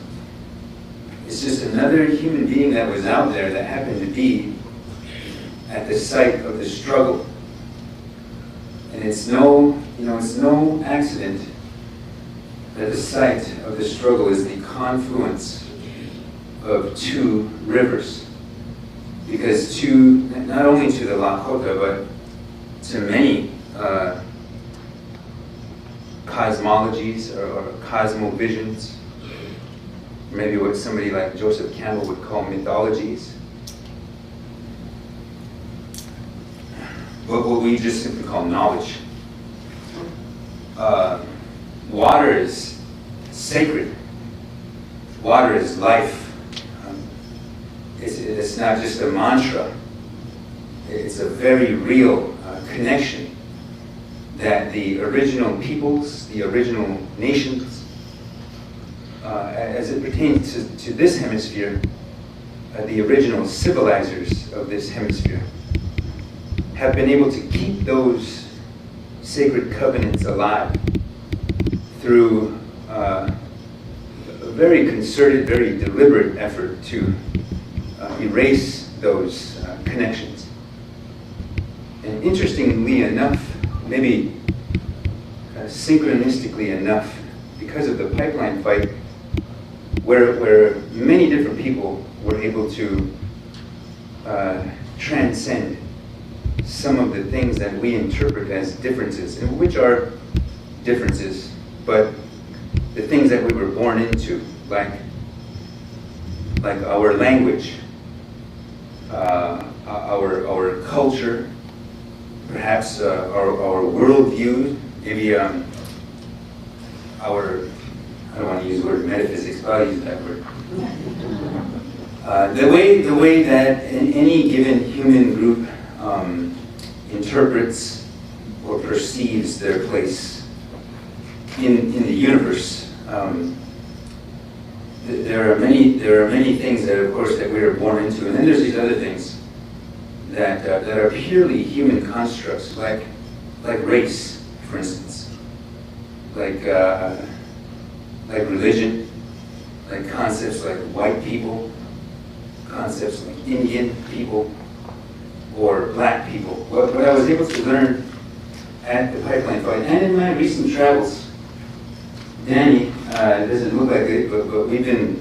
O: It's just another human being that was out there that happened to be at the site of the struggle. And it's no accident that the site of the struggle is the confluence of two rivers. Because not only to the Lakota, but to many cosmologies or cosmovisions, maybe what somebody like Joseph Campbell would call mythologies, but what we just simply call knowledge. Water is sacred. Water is life. It's not just a mantra. It's a very real connection that the original peoples, the original nations, as it pertains to this hemisphere, the original civilizers of this hemisphere, have been able to keep those sacred covenants alive through a very concerted, very deliberate effort to erase those connections. And interestingly enough, maybe synchronistically enough, because of the pipeline fight, where many different people were able to transcend some of the things that we interpret as differences, and which are differences, but the things that we were born into, like our language, our culture, perhaps our worldview, maybe I don't want to use the word metaphysics, but I'll use that word. The way that any given human group interprets or perceives their place in the universe. There are many things that, of course, that we are born into, and then there's these other things that are purely human constructs, like race, for instance, like religion, like concepts like white people, concepts like Indian people, or black people. What I was able to learn at the pipeline fight and in my recent travels, Danny doesn't look like it, but we've been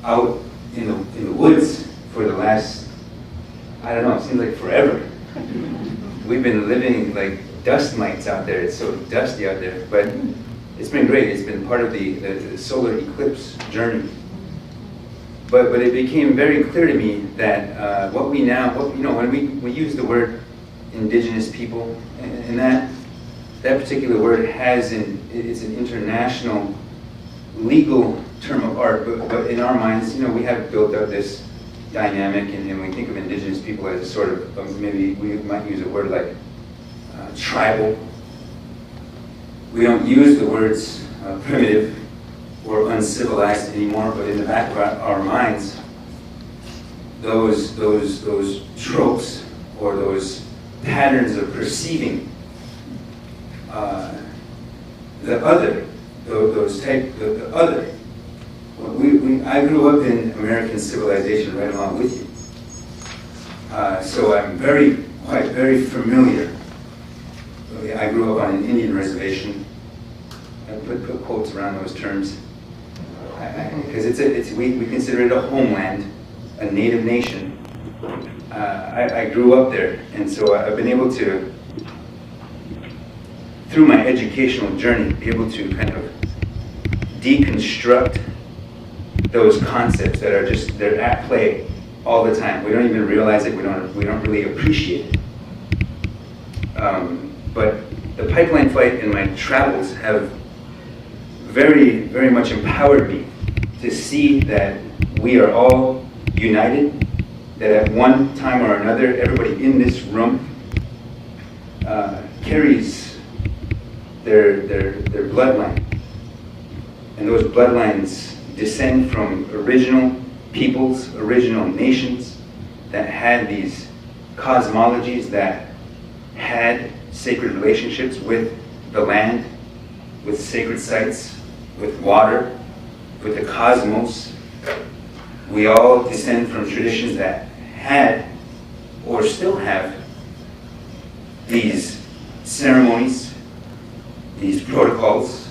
O: out in the woods for the last, I don't know, it seems like forever. We've been living like dust mites out there. It's so dusty out there, but it's been great. It's been part of the solar eclipse journey. but it became very clear to me that when we use the word indigenous people, and that particular word it's an international legal term of art, but in our minds, we have built up this dynamic, and we think of indigenous people as a sort of, maybe we might use a word like tribal. We don't use the words primitive or uncivilized anymore, but in the back of our minds, those tropes or those patterns of perceiving the other, the other. I grew up in American civilization right along with you, so I'm very familiar. I grew up on an Indian reservation. I put quotes around those terms because we consider it a homeland, a native nation. I grew up there, and so I've been able to, through my educational journey, be able to kind of deconstruct those concepts that are they're at play all the time. We don't even realize it. We don't really appreciate it. But the pipeline flight and my travels have very, very much empowered me to see that we are all united, that at one time or another, everybody in this room carries their bloodline. And those bloodlines descend from original peoples, original nations that had these cosmologies, that had sacred relationships with the land, with sacred sites, with water, with the cosmos. We all descend from traditions that had or still have these ceremonies, these protocols.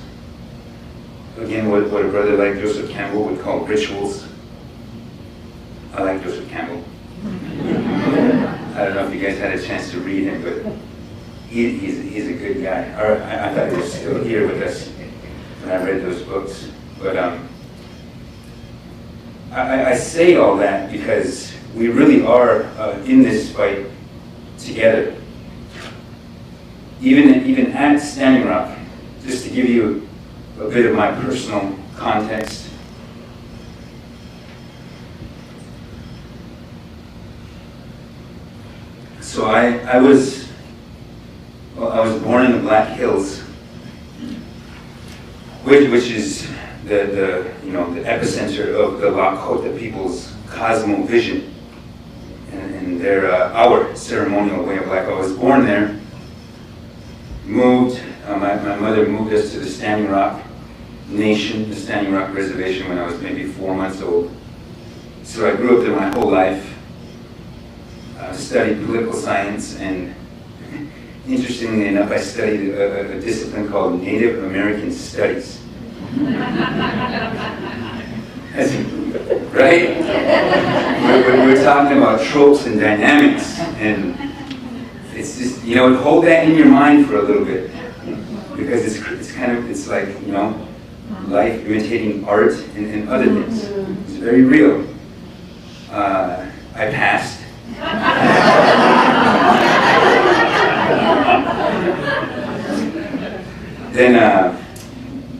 O: Again, what a brother like Joseph Campbell would call rituals. I like Joseph Campbell. I don't know if you guys had a chance to read him, but he's a good guy. I thought he was still here with us when I read those books. But I say all that because we really are in this fight together. Even at Standing Rock, just to give you a bit of my personal context. So I was born in the Black Hills, which is the epicenter of the Lakota people's cosmovision and their our ceremonial way of life. I was born there, moved. My mother moved us to the Standing Rock Nation, the Standing Rock Reservation, when I was maybe 4 months old. So I grew up there my whole life. Studied political science, and interestingly enough, I studied a discipline called Native American Studies. Right? We're talking about tropes and dynamics, and it's just, hold that in your mind for a little bit, because it's like, life imitating art and other things. It's very real. I passed. Then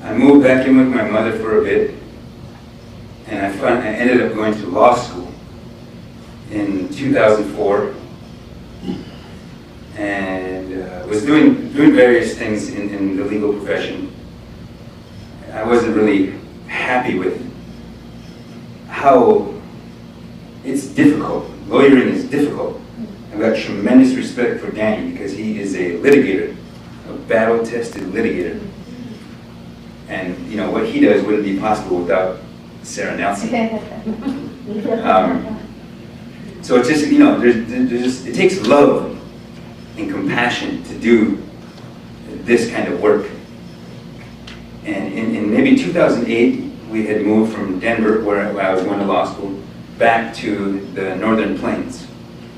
O: I moved back in with my mother for a bit, and I ended up going to law school in 2004, and was doing various things in the legal profession. I wasn't really happy with how it's difficult. Lawyering is difficult. I've got tremendous respect for Danny because he is a litigator, a battle-tested litigator. And what he does wouldn't be possible without Sarah Nelson. So it's just, it takes love and compassion to do this kind of work. And in maybe 2008, we had moved from Denver, where I was going to law school, back to the Northern Plains.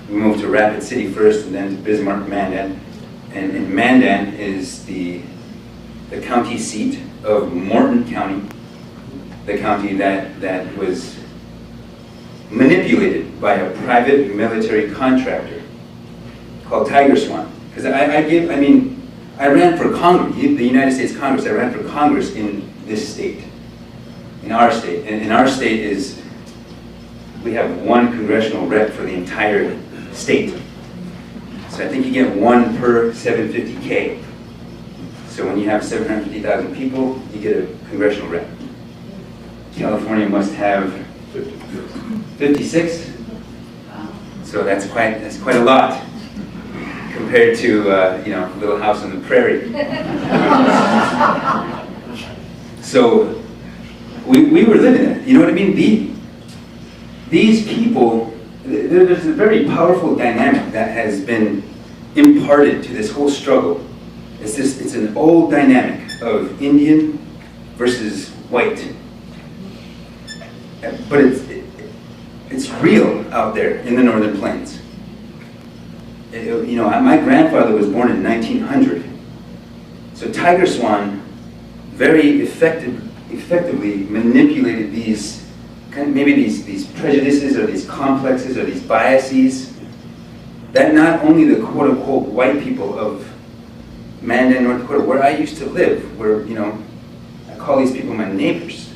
O: We moved to Rapid City first, and then to Bismarck, Mandan. And Mandan is the county seat of Morton County, the county that was manipulated by a private military contractor called Tiger Swan. Because I ran for Congress, the United States Congress. I ran for Congress in this state, in our state. And in our state we have one congressional rep for the entire state. So I think you get one per 750K. So when you have 750,000 people, you get a congressional rep. California must have 56. So that's quite a lot compared to Little House on the Prairie. So we were living it. You know what I mean? These people, there's a very powerful dynamic that has been imparted to this whole struggle. It's an old dynamic of Indian versus white. But it's real out there in the Northern Plains. My grandfather was born in 1900. So Tiger Swan very effectively manipulated these prejudices or these complexes or these biases that not only the quote-unquote white people of Mandan, North Dakota, where I used to live, where, I call these people my neighbors,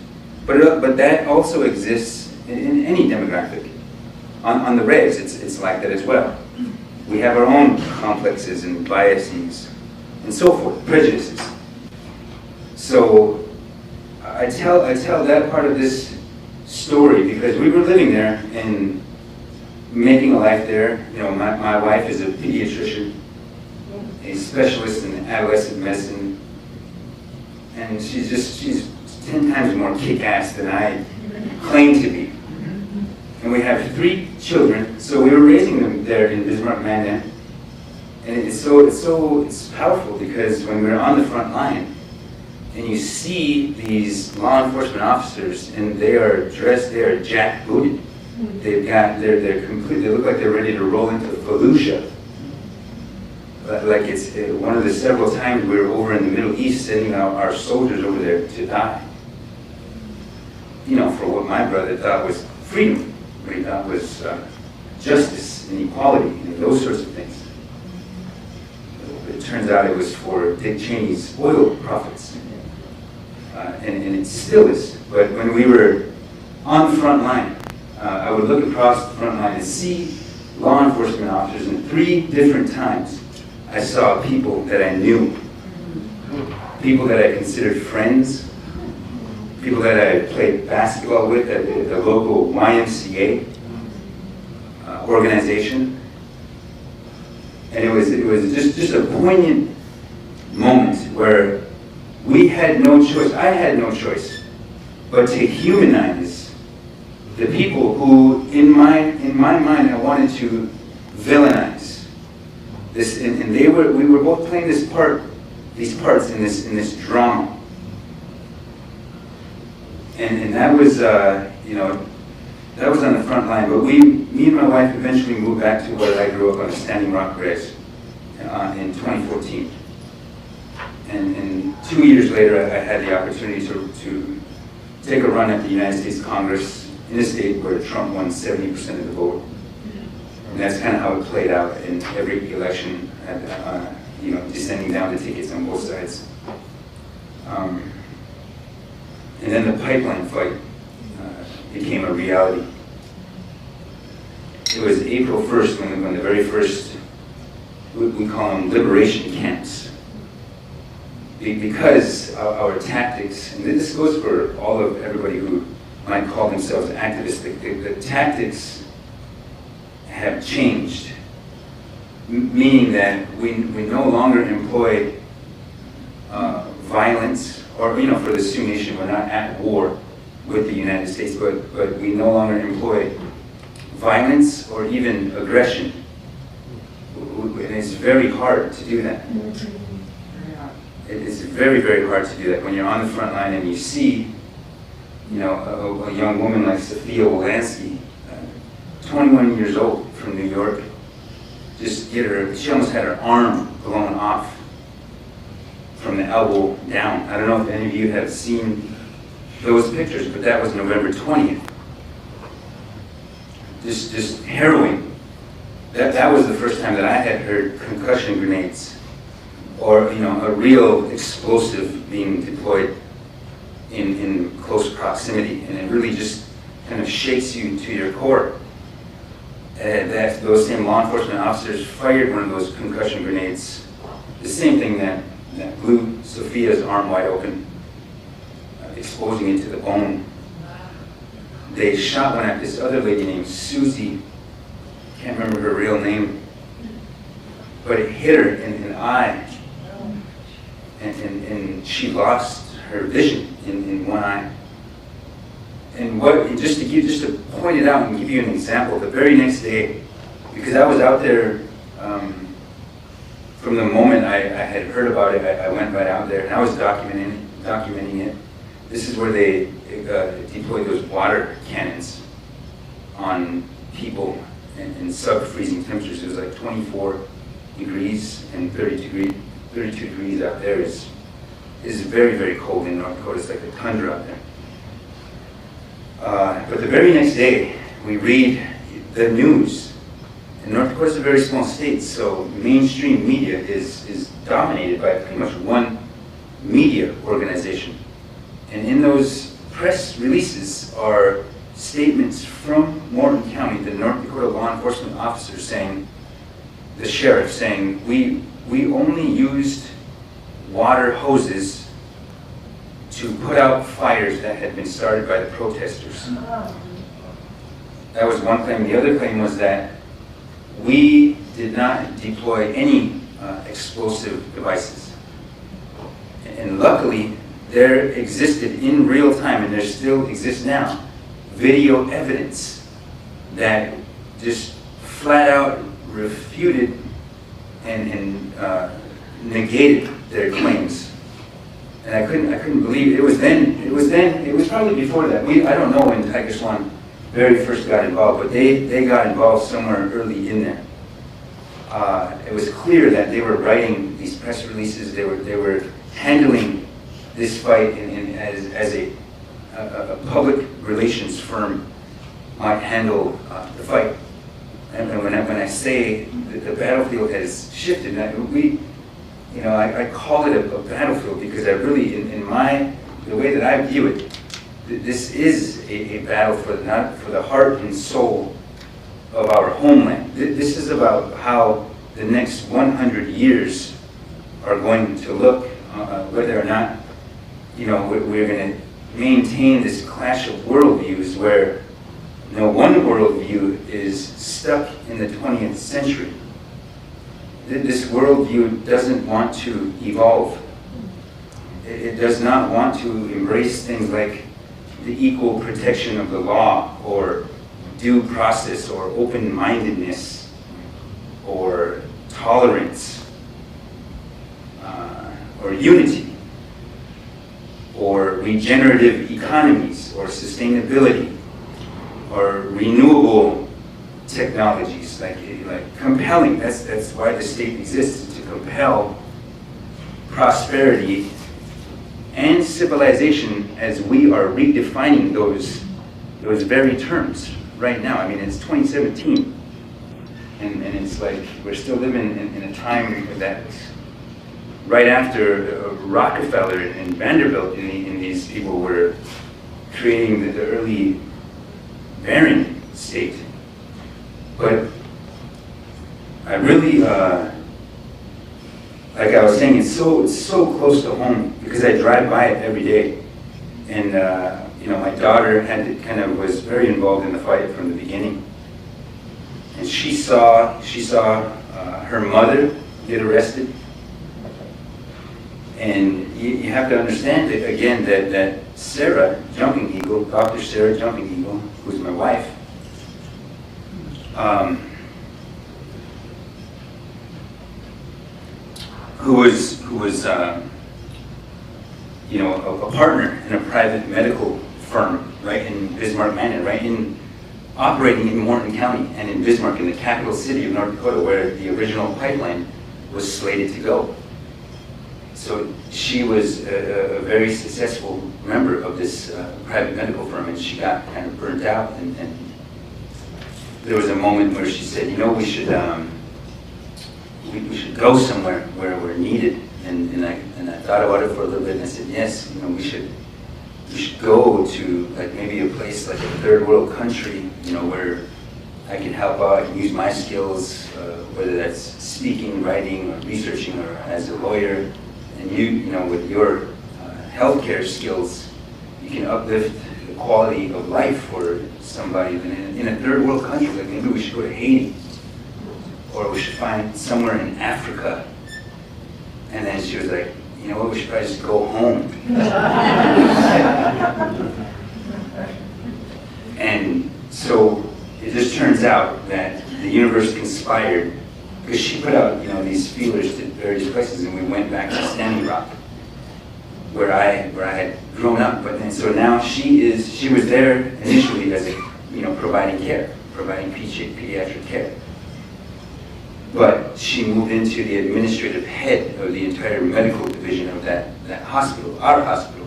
O: but that also exists in any demographic. On the res, it's like that as well. We have our own complexes and biases and so forth, prejudices. So I tell that part of this story because we were living there and making a life there. My wife is a pediatrician, a specialist in adolescent medicine, and she's 10 times more kick-ass than I claim to be. And we have 3 children, so we were raising them there in Bismarck, Mandan. And it's powerful because when we're on the front line and you see these law enforcement officers and they are dressed, they are jackbooted. They're completely, they look like they're ready to roll into Fallujah. Like it's one of the several times we were over in the Middle East sending our soldiers over there to die. For what my brother thought was freedom, what he thought was justice and equality and those sorts of things. It turns out it was for Dick Cheney's oil profits. And it still is. But when we were on the front line, I would look across the front line and see law enforcement officers, and 3 different times I saw people that I knew, people that I considered friends, people that I played basketball with at the local YMCA organization. And it was just a poignant moment where we had no choice, I had no choice, but to humanize the people who, in my mind, I wanted to villainize. This, and we were both playing these parts in this drama. And that was, that was on the front line. But me and my wife eventually moved back to where I grew up on Standing Rock Res in 2014. And 2 years later, I had the opportunity to take a run at the United States Congress in a state where Trump won 70% of the vote. And that's kind of how it played out in every election, descending down the tickets on both sides. And then the pipeline fight became a reality. It was April 1st when the very first, we call them liberation camps. Because our tactics, and this goes for all of everybody who might call themselves activists, the tactics have changed, meaning that we no longer employ violence, or for the Sioux Nation, we're not at war with the United States, but we no longer employ violence or even aggression. And it's very hard to do that. It's very, very hard to do that when you're on the front line and you see, a young woman like Sophia Wolanski, 21 years old from New York, just she almost had her arm blown off from the elbow down. I don't know if any of you have seen those pictures, but that was November 20th. just harrowing. That was the first time that I had heard concussion grenades or, you know, a real explosive being deployed in close proximity, and it really just kind of shakes you to your core. That those same law enforcement officers fired one of those concussion grenades, the same thing that blew Sophia's arm wide open, exposing it to the bone. They shot one at this other lady named Susie, can't remember her real name, but it hit her in the eye, and she lost her vision in one eye. And just to point it out and give you an example, the very next day, because I was out there from the moment I had heard about it, I went right out there and I was documenting it. This is where they deployed those water cannons on people in sub-freezing temperatures. It was like 24 degrees and 32 degrees out there is very, very cold in North Dakota. It's like the tundra out there. But the very next day, we read the news. And North Dakota is a very small state, so mainstream media is dominated by pretty much one media organization. And in those press releases are statements from Morton County, the North Dakota law enforcement officers saying, the sheriff saying, we only used water hoses to put out fires that had been started by the protesters. That was one claim. The other claim was that we did not deploy any explosive devices. And luckily, there existed in real time, and there still exists now, video evidence that just flat out refuted and negated their claims. And I couldn't believe it. It was probably before that. I don't know when Tiger Swan very first got involved, but they got involved somewhere early in there. It was clear that they were writing these press releases. They were handling this fight as a public relations firm might handle the fight. And when I say that the battlefield has shifted, I call it a battlefield because I really, the way that I view it, this is a battle for the heart and soul of our homeland. This is about how the next 100 years are going to look, whether or not we're going to maintain this clash of worldviews where one worldview is stuck in the 20th century. This worldview doesn't want to evolve. It does not want to embrace things like the equal protection of the law or due process or open-mindedness or tolerance or unity or regenerative economies or sustainability or renewable technologies, like compelling. That's why the state exists, to compel prosperity and civilization as we are redefining those very terms right now. I mean, it's 2017, and it's like we're still living in a time that right after Rockefeller and Vanderbilt and these people were creating the early Barron state. But I really, like I was saying, it's so close to home because I drive by it every day. And my daughter was very involved in the fight from the beginning. And she saw her mother get arrested. And you have to understand that, again, that Sarah Jumping Eagle, Dr. Sarah Jumping Eagle, who's my wife, who was a partner in a private medical firm right in Bismarck, Manor, operating in Morton County and in Bismarck, in the capital city of North Dakota, where the original pipeline was slated to go. So she was a very successful member of this private medical firm, and she got kind of burnt out. And there was a moment where she said, you know, we should go somewhere where we're needed. And I thought about it for a little bit, and I said, yes, you know, we should go to like maybe a place like a third world country, you know, where I can help out, I can use my skills, whether that's speaking, writing, or researching, or as a lawyer. And you know, with your healthcare skills, you can uplift the quality of life for somebody in a third world country. Like maybe we should go to Haiti, or we should find somewhere in Africa. And then she was like, you know what, we should probably just go home. And so it just turns out that the universe conspired, because she put out, you know, these feelers to various places, and we went back to Standing Rock, where I had grown up. But then so now she was there initially as a, you know, providing pediatric care. But she moved into the administrative head of the entire medical division of that hospital, our hospital,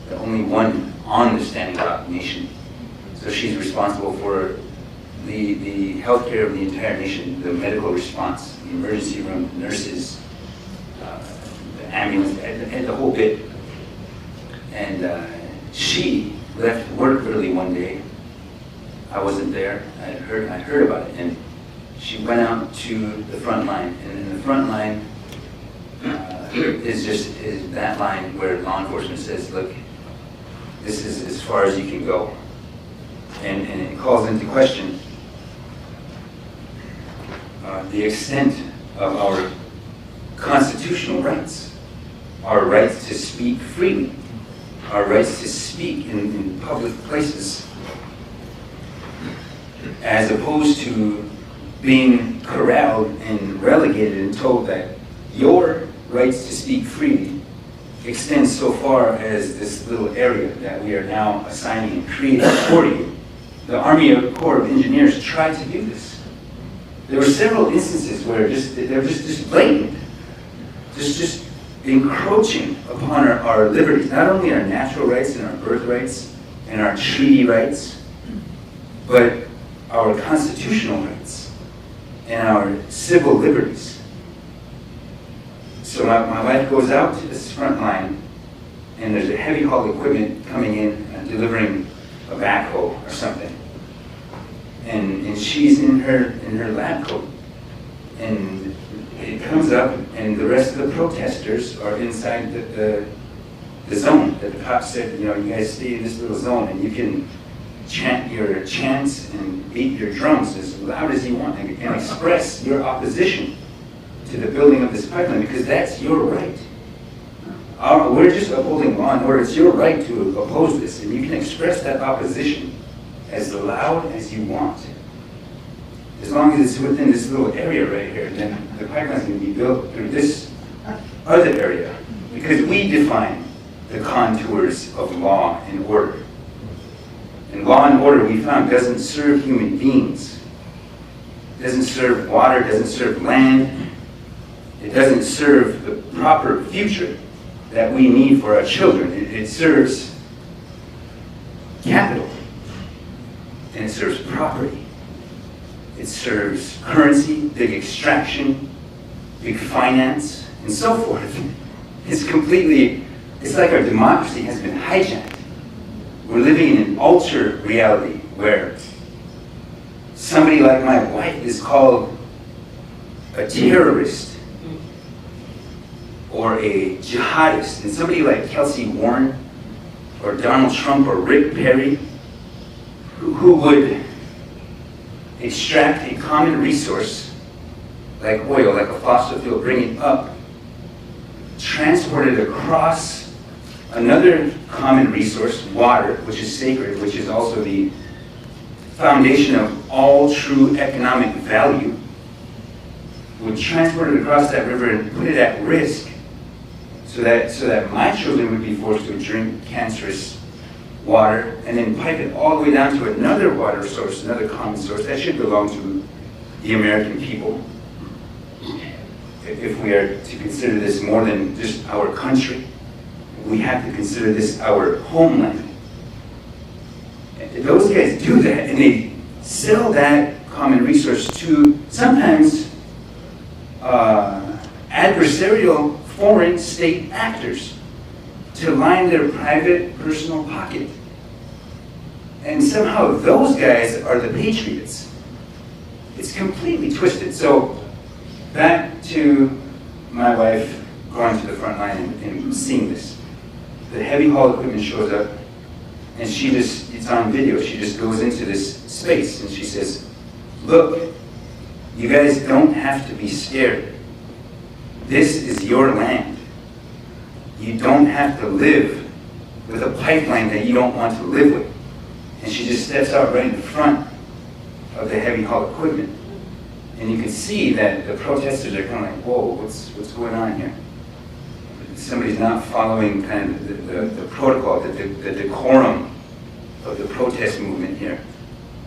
O: the only one on the Standing Rock Nation. So she's responsible for the healthcare of the entire nation, the medical response, the emergency room, the nurses, the ambulance, and the whole bit. And she left work early one day. I wasn't there. I heard about it, and she went out to the front line, and in the front line is that line where law enforcement says, look, this is as far as you can go. And it calls into question the extent of our constitutional rights, our rights to speak freely, our rights to speak in public places, as opposed to being corralled and relegated and told that your rights to speak freely extend so far as this little area that we are now assigning and creating for you. The Army Corps of Engineers tried to do this. There were several instances where they were just blatant, just encroaching upon our liberties, not only our natural rights and our birth rights and our treaty rights, but our constitutional rights and our civil liberties. So my wife goes out to this front line, and there's a heavy haul equipment coming in and delivering a backhoe or something. And she's in her lab coat. And it comes up, and the rest of the protesters are inside the zone that the cops said, you know, you guys stay in this little zone, and you can chant your chants and beat your drums as loud as you want and express your opposition to the building of this pipeline, because that's your right. We're just upholding law and order. It's your right to oppose this, and you can express that opposition as loud as you want. As long as it's within this little area right here, then the pipeline is going to be built through this other area, because we define the contours of law and order. And law and order, we found, doesn't serve human beings. It doesn't serve water, it doesn't serve land. It doesn't serve the proper future that we need for our children. It serves capital. And it serves property. It serves currency, big extraction, big finance, and so forth. It's like our democracy has been hijacked. We're living in an altered reality where somebody like my wife is called a terrorist or a jihadist, and somebody like Kelsey Warren or Donald Trump or Rick Perry, who would extract a common resource like oil, like a fossil fuel, bring it up, transport it across another common resource, water, which is sacred, which is also the foundation of all true economic value, would transport it across that river and put it at risk so that my children would be forced to drink cancerous water, and then pipe it all the way down to another water source, another common source that should belong to the American people. If we are to consider this more than just our country, we have to consider this our homeland. Those guys do that, and they sell that common resource to sometimes adversarial foreign state actors to line their private personal pocket. And somehow those guys are the patriots. It's completely twisted. So back to my wife going to the front line and seeing this. The heavy haul equipment shows up, and she just, it's on video, she just goes into this space and she says, look, you guys don't have to be scared. This is your land. You don't have to live with a pipeline that you don't want to live with. And she just steps out right in front of the heavy haul equipment. And you can see that the protesters are kind of like, whoa, what's going on here? Somebody's not following kind of the protocol, the decorum of the protest movement here.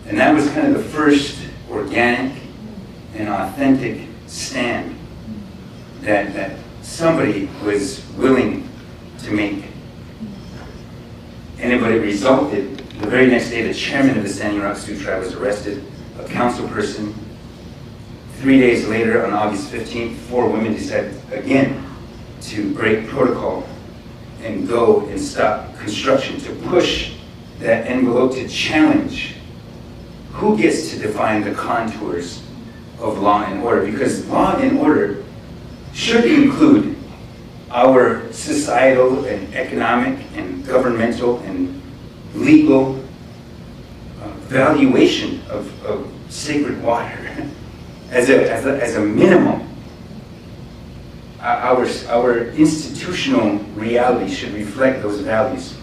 O: And that was kind of the first organic and authentic stand that somebody was willing to make. And it resulted, the very next day, the chairman of the Standing Rock Sioux Tribe was arrested, a council person. 3 days later, on August 15th, 4 women decided again to break protocol and go and stop construction, to push that envelope, to challenge who gets to define the contours of law and order, because law and order should include our societal and economic and governmental and legal valuation of sacred water as a minimum. Our institutional reality should reflect those values.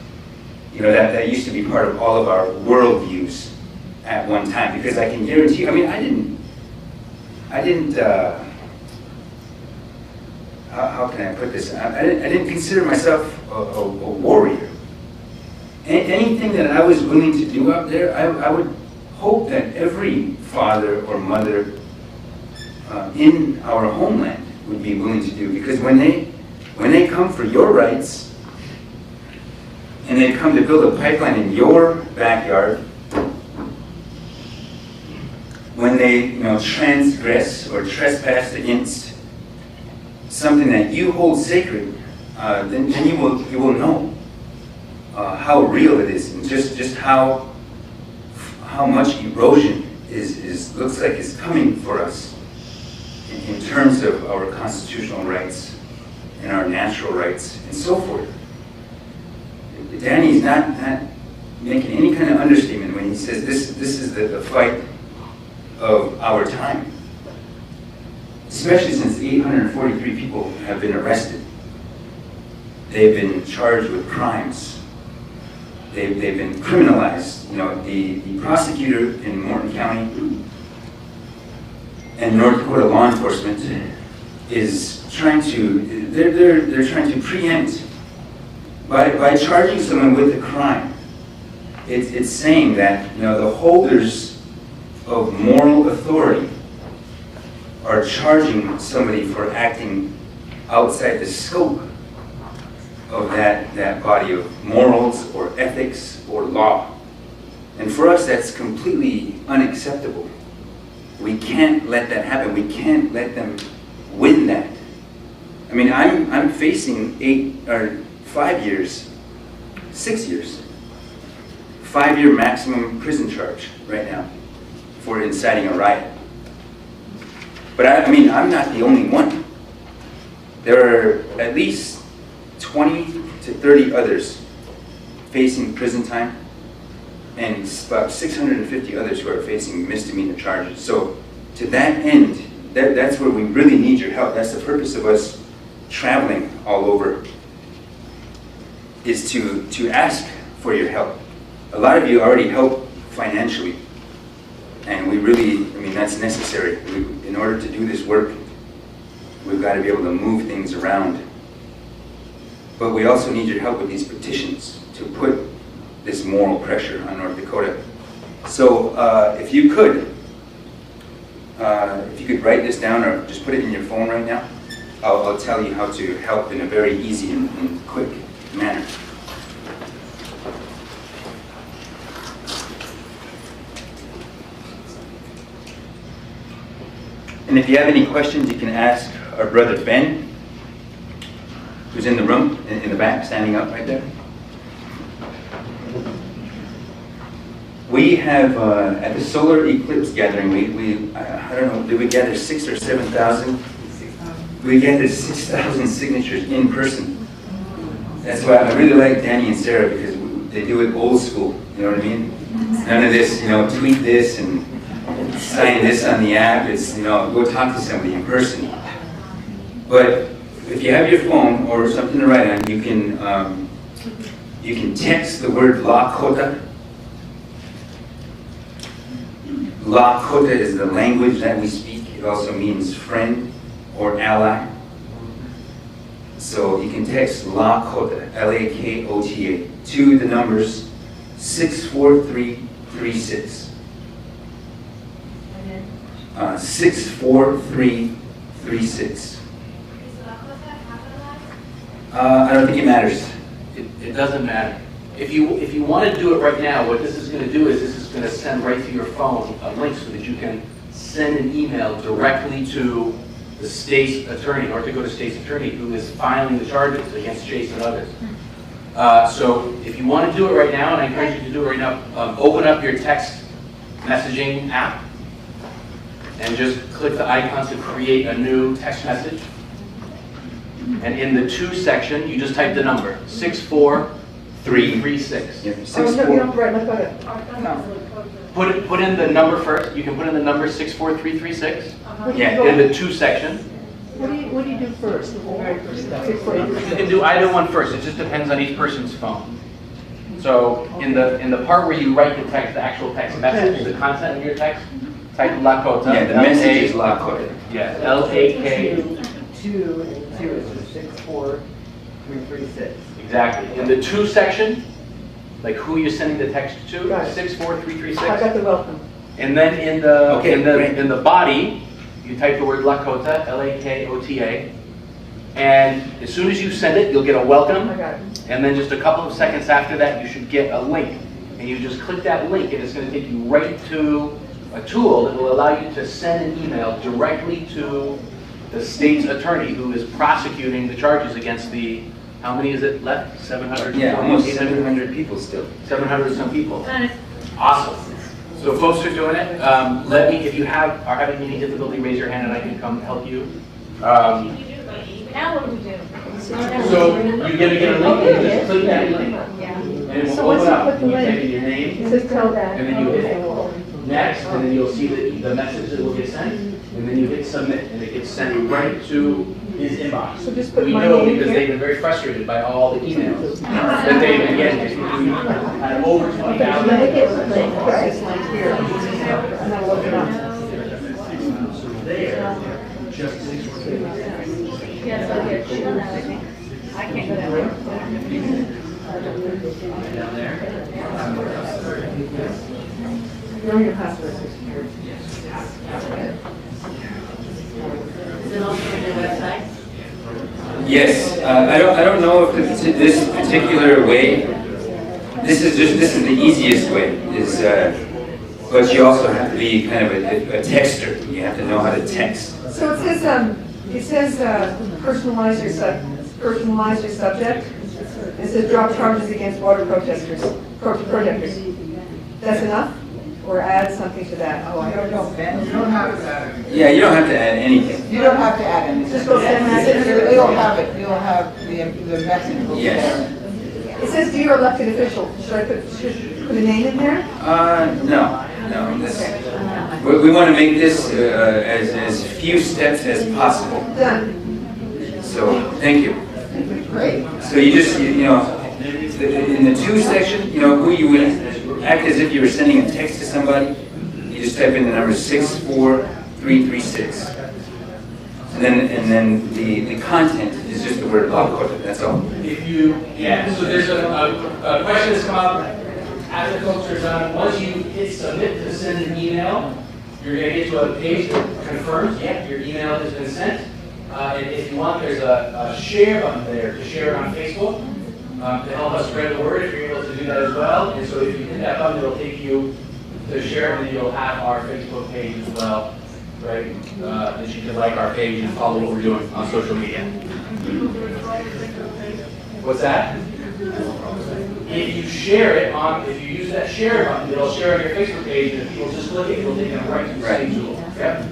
O: You know, that used to be part of all of our worldviews at one time, because I can guarantee you, I mean, I didn't, how can I put this? I didn't consider myself a warrior. Anything that I was willing to do out there, I would hope that every father or mother in our homeland would be willing to do, because when they come for your rights and they come to build a pipeline in your backyard, when they transgress or trespass against something that you hold sacred, then you will know how real it is, and just how much erosion looks like is coming for us in terms of our constitutional rights and our natural rights and so forth. Danny's not making any kind of understatement when he says this is the fight of our time, especially since 843 people have been arrested. They've been charged with crimes. They've been criminalized. You know, the prosecutor in Morton County and North Dakota law enforcement is trying to, they're trying to preempt by charging someone with a crime. It's saying that, you know, the holders of moral authority are charging somebody for acting outside the scope of that body of morals or ethics or law. And for us, that's completely unacceptable. We can't let that happen. We can't let them win that. I mean, I'm facing 5 years, 6 years, 5-year maximum prison charge right now for inciting a riot. But I mean, I'm not the only one. There are at least 20 to 30 others facing prison time, and about 650 others who are facing misdemeanor charges. So to that end, that's where we really need your help. That's the purpose of us traveling all over, is to ask for your help. A lot of you already help financially, and we really, I mean, that's necessary. In order to do this work, we've got to be able to move things around. But we also need your help with these petitions to put this moral pressure on North Dakota. So if you could write this down or just put it in your phone right now, I'll tell you how to help in a very easy and quick manner. And if you have any questions, you can ask our brother Ben, who's in the room, in the back, standing up right there. We have, at the solar eclipse gathering, I don't know, did we gather 6,000 or 7,000? We gathered 6,000 signatures in person. That's why I really like Danny and Sarah, because they do it old school, you know what I mean? None of this, you know, tweet this and sign this on the app. It's, you know, go talk to somebody in person. But if you have your phone or something to write on, you can text the word Lakota. Lakota is the language that we speak. It also means friend or ally. So you can text Lakota, L-A-K-O-T-A, to the numbers 64336. 64336. I don't think it matters.
P: It doesn't matter. If you want to do it right now, what this is going to do is this is going to send right to your phone a link so that you can send an email directly to the state's attorney, North Dakota state's attorney, who is filing the charges against Chase and others. So if you want to do it right now, and I encourage you to do it right now, open up your text messaging app and just click the icon to create a new text message. And in the to section, you just type the number 64336.
O: Yeah,
A: Oh, no, you don't write Lakota. No.
P: Put in the number first. You can put in the number 64336.
O: Yeah.
P: In the to section.
A: What do you do first? The very first step?
P: You can do either one first. It just depends on each person's phone. So in the part where you write the text, the actual text message, the content of your text, type Lakota.
O: Yeah, the message is Lakota.
P: Yeah, L-A-K.
A: 64336.
P: Exactly. In the to section, like who you're sending the text to, 64336.
A: I got the welcome.
P: And then in the in the body, you type the word Lakota, L-A-K-O-T-A, and as soon as you send it, you'll get a welcome.
A: I got it.
P: And then just a couple of seconds after that, you should get a link, and you just click that link, and it's going to take you right to a tool that will allow you to send an email directly to the state's attorney who is prosecuting the charges against the, how many is it left? 700?
O: Yeah, almost 700 people still.
P: 700 some people. Awesome. So folks are doing it. Let me, if you are having any difficulty, raise your hand and I can come help you.
Q: Now what do we do?
P: So you're going to get a link and you just click that link. And it will open up. And you type in your name, and then you hit next, and then you'll see the message that will get sent, and then you hit submit, and it gets sent right to his inbox.
A: So just put
P: we
A: my
P: know
A: name
P: because
A: here.
P: they've been very frustrated by all the emails that they've been getting. We had over 20,000. There, just 6
Q: Yes, I'll get you on that, I think. I can't go that way.
P: down there.
A: Know your password.
Q: Is it also on your website?
O: Yes, I don't know if it's this particular way. This is the easiest way. But you also have to be kind of a texter. You have to know how to text.
A: So it says personalize your subject. It says drop charges against water projectors. That's enough? Or add something to that? Oh, I don't know, Ben.
R: You don't have to add anything.
O: Yeah, you don't have to add anything.
R: You don't have to add anything.
A: Just go send message.
R: You'll have it. You'll have the message. Will be
O: Yes.
R: there.
A: It says dear elected official. Should I put a name in there?
O: No. We want to make this as few steps as possible.
A: Done.
O: So, thank you.
R: Great.
O: So you just, you know, in the to section, you know, who you would act as if you were sending a text to somebody. You just type in the number 64336. And then the content is just the word Lakota, that's all.
P: So there's a question that's come up after folks are done. Once you hit submit to send an email, you're going to get to a page that confirms, your email has been sent. And if you want, there's a share button there to share it on Facebook to help us spread the word if you're able to do that as well. And so if you hit that button, it'll take you to share it, and you'll have our Facebook page as well. right? That you can like our page and follow what we're doing on social media. What's that? If you share it if you use that share button, it'll share on your Facebook page, and if people just click it, it'll take them right to the same tool. Yep.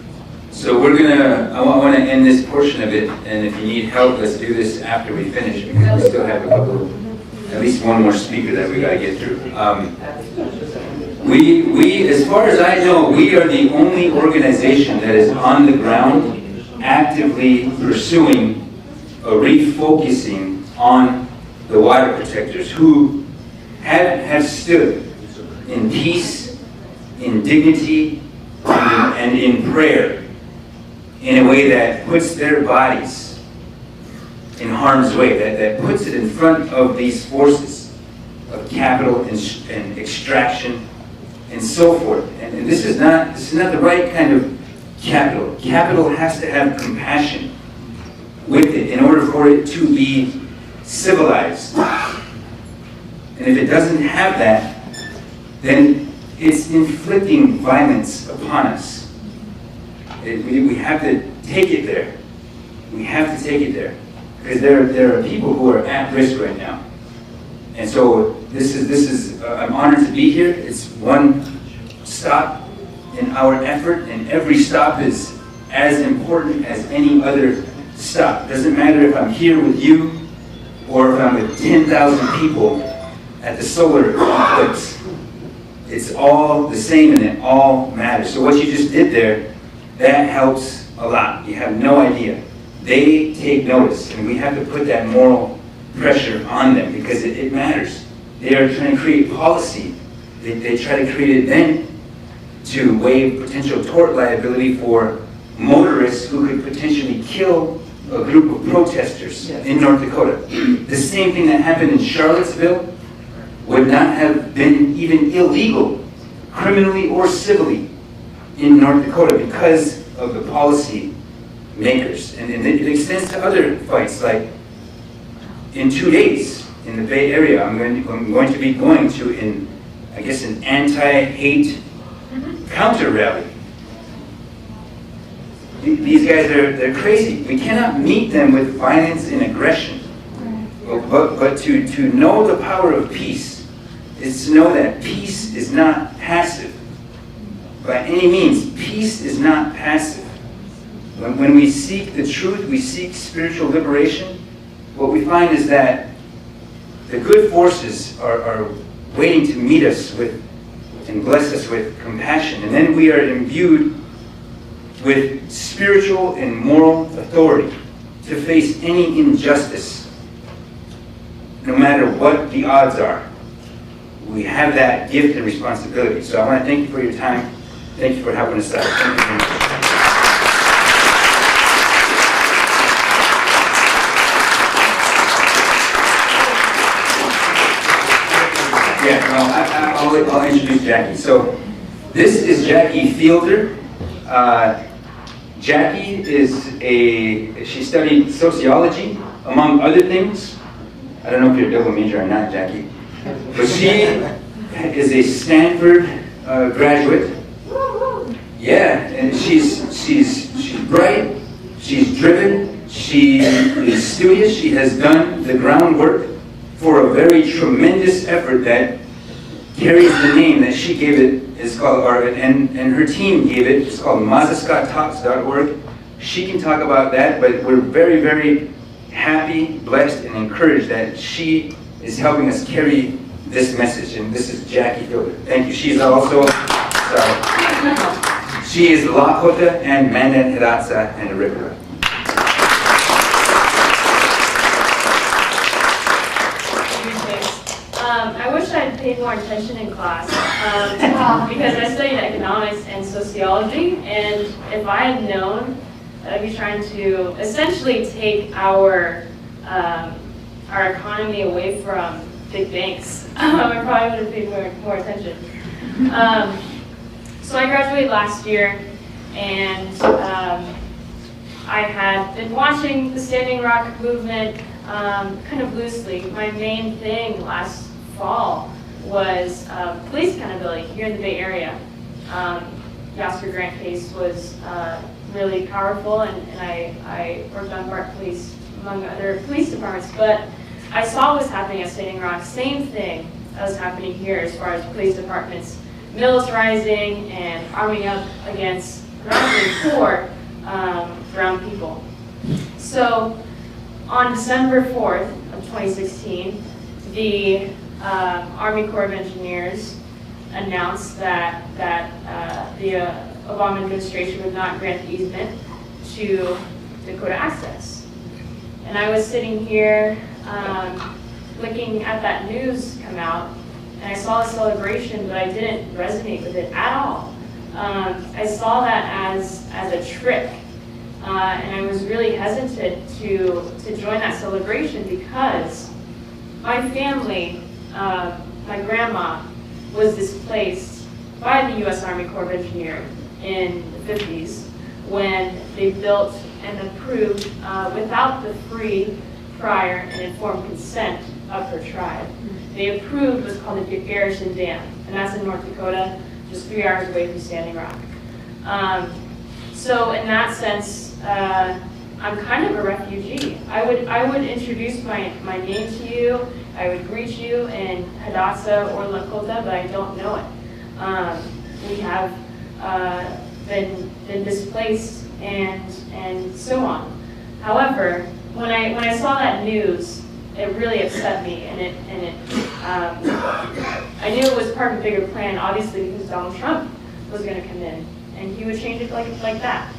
O: So I want to end this portion of it, and if you need help, let's do this after we finish, because we still have at least one more speaker that we got to get through. We, as far as I know, we are the only organization that is on the ground actively pursuing a refocusing on the water protectors who have stood in peace, in dignity, and in prayer in a way that puts their bodies in harm's way, that puts it in front of these forces of capital and extraction and so forth. And this is not the right kind of capital. Capital has to have compassion with it in order for it to be civilized. And if it doesn't have that, then it's inflicting violence upon us. We have to take it there. We have to take it there. Because there are people who are at risk right now. And so this is I'm honored to be here. It's one stop in our effort, and every stop is as important as any other stop. It doesn't matter if I'm here with you or if I'm with 10,000 people at the solar eclipse. It's all the same and it all matters. So what you just did there, that helps a lot. You have no idea. They take notice, and we have to put that moral pressure on them because it matters. They are trying to create policy. They try to create it then to waive potential tort liability for motorists who could potentially kill a group of protesters in North Dakota. The same thing that happened in Charlottesville would not have been even illegal, criminally or civilly, in North Dakota because of the policy makers. And it extends to other fights, like in 2 days in the Bay Area, I'm going to be going to an anti-hate counter rally. These guys they're crazy. We cannot meet them with violence and aggression. But to know the power of peace is to know that peace is not passive. By any means, peace is not passive. When we seek the truth, we seek spiritual liberation, what we find is that the good forces are waiting to meet us with and bless us with compassion. And then we are imbued with spiritual and moral authority to face any injustice, no matter what the odds are. We have that gift and responsibility. So I want to thank you for your time. Thank you for helping us out. Thank you very much. Yeah, well, I'll introduce Jackie. So this is Jackie Fielder. Jackie she studied sociology, among other things. I don't know if you're a double major or not, Jackie. But she is a Stanford graduate. Yeah, and she's bright, she's driven, she is studious, she has done the groundwork for a very tremendous effort that carries the name that she gave it. It's called, and her team gave it. It's called MazaScottTalks.org. She can talk about that, but we're very, very happy, blessed, and encouraged that she is helping us carry this message. And this is Jackie Fielder. Thank you. She's also, she is Lakota and Mandan Hidatsa and Aripura.
Q: I wish I'd paid more attention in class because I studied economics and sociology, and if I had known that I'd be trying to essentially take our economy away from big banks, I probably would have paid more attention. So I graduated last year, and I had been watching the Standing Rock movement kind of loosely. My main thing last fall was police accountability here in the Bay Area. Oscar Grant case was really powerful, and I worked on Bart Police, among other police departments, but I saw what was happening at Standing Rock, same thing that was happening here as far as police departments militarizing and arming up against predominantly poor brown people. So on December 4th of 2016, the Army Corps of Engineers announced that the Obama administration would not grant the easement to Dakota Access. And I was sitting here looking at that news come out, and I saw a celebration, but I didn't resonate with it at all. I saw that as a trick, and I was really hesitant to join that celebration because my family, my grandma, was displaced by the U.S. Army Corps of Engineers in the 50s when they built and approved, without the free, prior, and informed consent of her tribe. They approved what's called the Garrison Dam, and that's in North Dakota, just 3 hours away from Standing Rock. So in that sense, I'm kind of a refugee. I would introduce my name to you. I would greet you in Hidatsa or Lakota, but I don't know it. We have been displaced and so on. However, when I saw that news, it really upset me, and I knew it was part of a bigger plan, obviously, because Donald Trump was going to come in, and he would change it like that.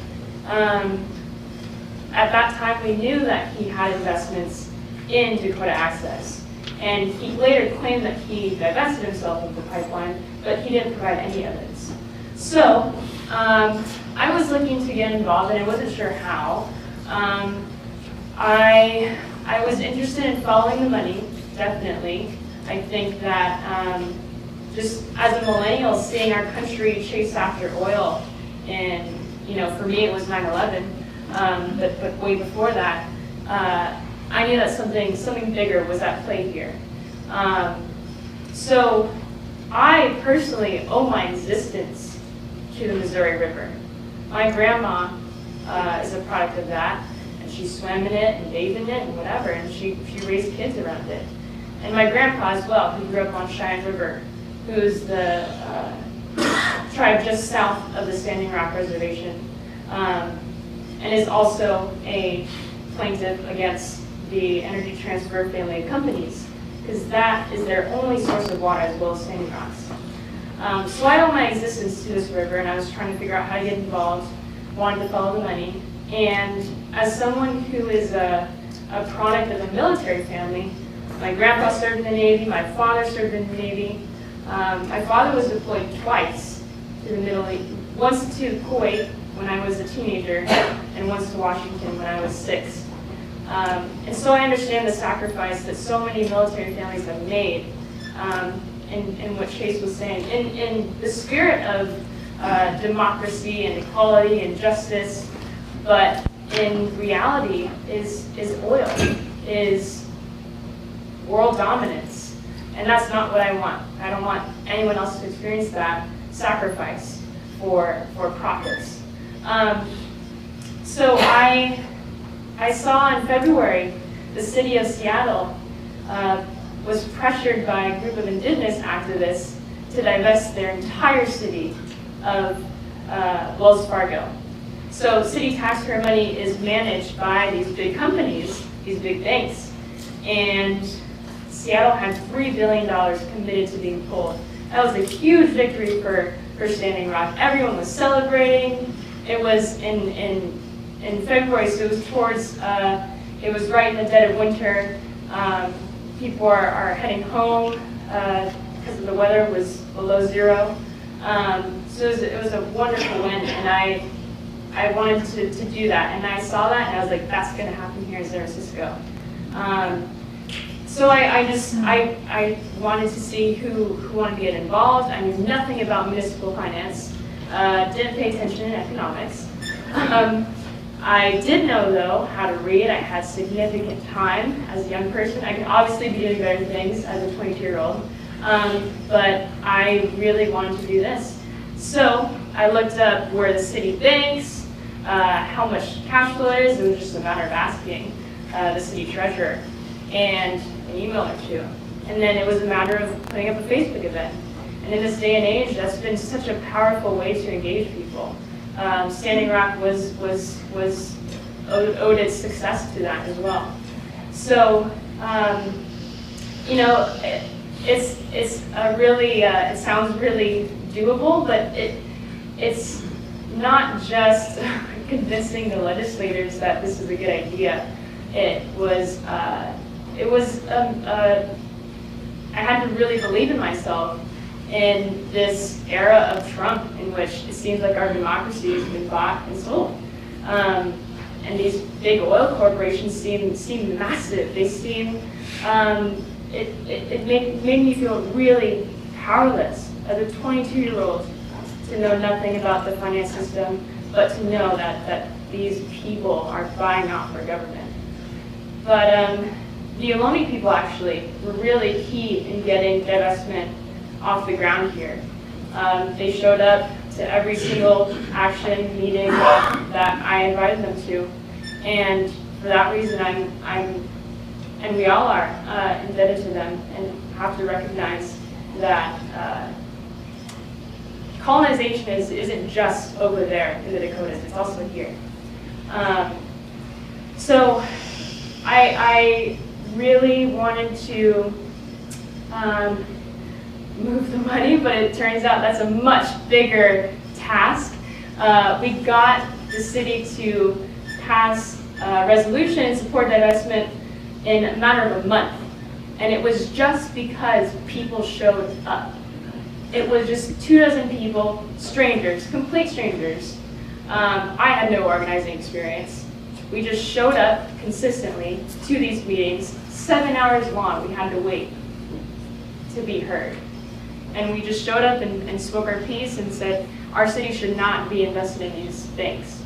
Q: At that time, we knew that he had investments in Dakota Access, and he later claimed that he divested himself of the pipeline, but he didn't provide any evidence. So I was looking to get involved, and I wasn't sure how. I was interested in following the money, definitely. I think that just as a millennial, seeing our country chase after oil, and for me it was 9/11, but way before that, I knew that something bigger was at play here. So I personally owe my existence to the Missouri River. My grandma is a product of that. She swam in it and bathed in it and whatever, and she raised kids around it. And my grandpa as well, who grew up on Cheyenne River, who's the tribe just south of the Standing Rock Reservation, and is also a plaintiff against the Energy Transfer family of companies, because that is their only source of water as well as Standing Rocks. So I owe my existence to this river, and I was trying to figure out how to get involved, wanted to follow the money. And as someone who is a product of a military family, my grandpa served in the Navy, my father served in the Navy. My father was deployed twice to the Middle East, once to Kuwait when I was a teenager, and once to Washington when I was 6. And so I understand the sacrifice that so many military families have made, in what Chase was saying, in the spirit of democracy and equality and justice. But in reality, is oil, is world dominance. And that's not what I want. I don't want anyone else to experience that sacrifice for profits. So I saw in February, the city of Seattle was pressured by a group of indigenous activists to divest their entire city of Wells Fargo. So city taxpayer money is managed by these big companies, these big banks, and Seattle had $3 billion committed to being pulled. That was a huge victory for Standing Rock. Everyone was celebrating. It was in February, so it was towards, it was right in the dead of winter. People are heading home because the weather was below zero. So it was a wonderful win, and I wanted to do that, and I saw that, and I was like, that's going to happen here in San Francisco. So I wanted to see who wanted to get involved. I knew nothing about municipal finance, didn't pay attention in economics. I did know, though, how to read. I had significant time as a young person. I could obviously be doing better things as a 22-year-old, but I really wanted to do this. So I looked up where the city banks, how much cash flow it is. It was just a matter of asking the city treasurer and an email or two. And then it was a matter of putting up a Facebook event. And in this day and age, that's been such a powerful way to engage people. Standing Rock owed its success to that as well. So, you know, it's a really, it sounds really doable, but it's not just convincing the legislators that this is a good idea. I had to really believe in myself in this era of Trump, in which it seems like our democracy has been bought and sold. And these big oil corporations seem massive. They seem, it made me feel really powerless as a 22-year-old to know nothing about the finance system, but to know that these people are buying off our government. But the Ohlone people actually were really key in getting divestment off the ground here. They showed up to every single action meeting that I invited them to, and for that reason, and we all are indebted to them, and have to recognize that colonization isn't just over there in the Dakotas; it's also here. So I really wanted to move the money, but it turns out that's a much bigger task. We got the city to pass a resolution and support divestment in a matter of a month. And it was just because people showed up. It was just 24 people, strangers, complete strangers. I had no organizing experience. We just showed up consistently to these meetings, 7 hours long. We had to wait to be heard. And we just showed up and spoke our piece and said, our city should not be invested in these banks.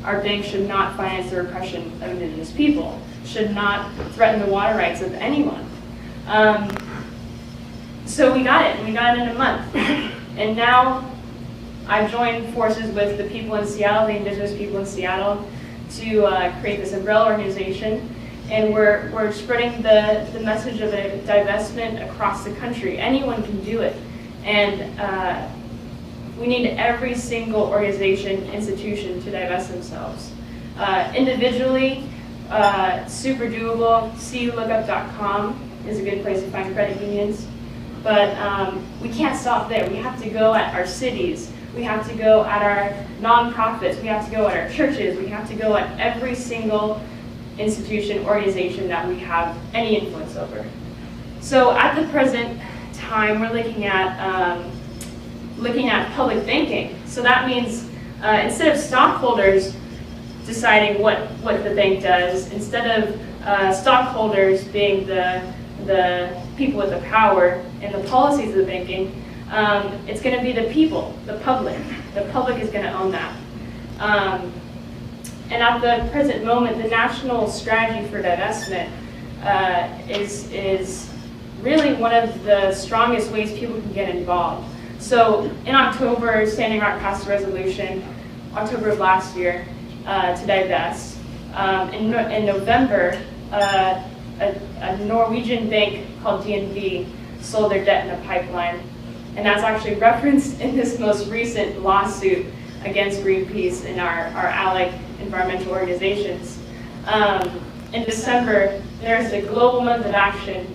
Q: Our banks should not finance the repression of Indigenous people, should not threaten the water rights of anyone. So we got it, and we got it in a month. And now I've joined forces with the people in Seattle, the Indigenous people in Seattle, to create this umbrella organization. And we're spreading the message of a divestment across the country. Anyone can do it. And we need every single organization, institution to divest themselves. Individually, super doable. SiouxLookup.com is a good place to find credit unions. But we can't stop there. We have to go at our cities. We have to go at our nonprofits. We have to go at our churches. We have to go at every single institution, organization that we have any influence over. So at the present time, we're looking at public banking. So that means instead of stockholders deciding what the bank does, instead of stockholders being the people with the power and the policies of the banking, it's going to be the people, the public. The public is going to own that. And at the present moment, the national strategy for divestment is really one of the strongest ways people can get involved. So in October, Standing Rock passed a resolution, October of last year, to divest. In November, a Norwegian bank called DNB sold their debt in a pipeline. And that's actually referenced in this most recent lawsuit against Greenpeace and our allied environmental organizations. In December, there's a global month of action,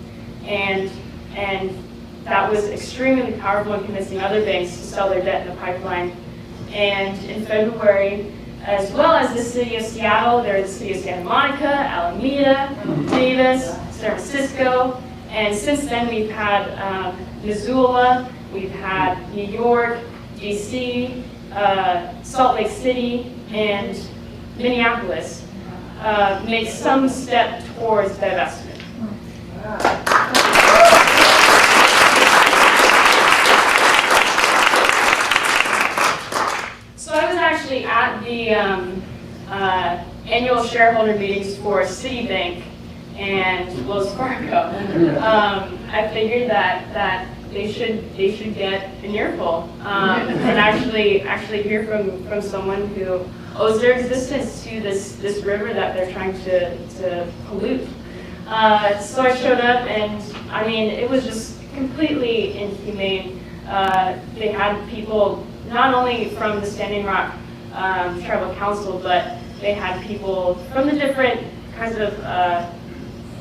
Q: and that was extremely powerful in convincing other banks to sell their debt in the pipeline. And in February, as well as the city of Seattle, there's the city of Santa Monica, Alameda, Davis, San Francisco, and since then we've had Missoula, we've had New York, DC, Salt Lake City, and Minneapolis make some step towards divestment. So I was actually at the annual shareholder meetings for Citibank and Wells Fargo. I figured that they should get an earful and actually hear from someone who owes their existence to this river that they're trying to pollute. So I showed up, and I mean, it was just completely inhumane. They had people not only from the Standing Rock Tribal Council, but they had people from the different kinds of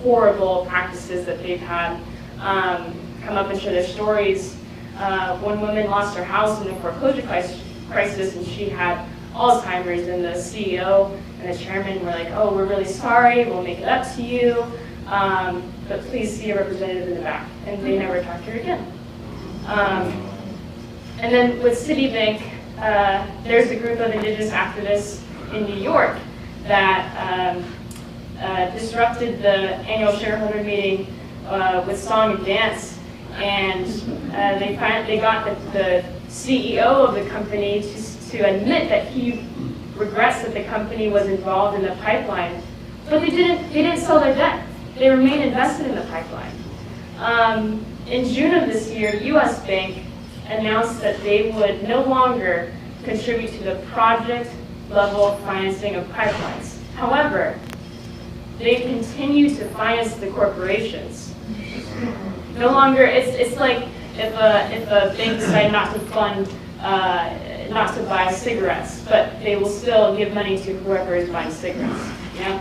Q: horrible practices that they've had come up and share their stories. One woman lost her house in the foreclosure crisis, and she had Alzheimer's, and the CEO and the chairman were like, "Oh, we're really sorry, we'll make it up to you, but please see a representative in the back." And they never talked to her again. And then with Citibank, there's a group of indigenous activists in New York that disrupted the annual shareholder meeting with song and dance, and they got the CEO of the company to admit that he regrets that the company was involved in the pipeline, but they didn't sell their debt. They remained invested in the pipeline. In June of this year, U.S. Bank announced that they would no longer contribute to the project-level financing of pipelines. However, they continue to finance the corporations. No longer, it's like if a bank decided not to fund, not to buy cigarettes, but they will still give money to whoever is buying cigarettes. You know?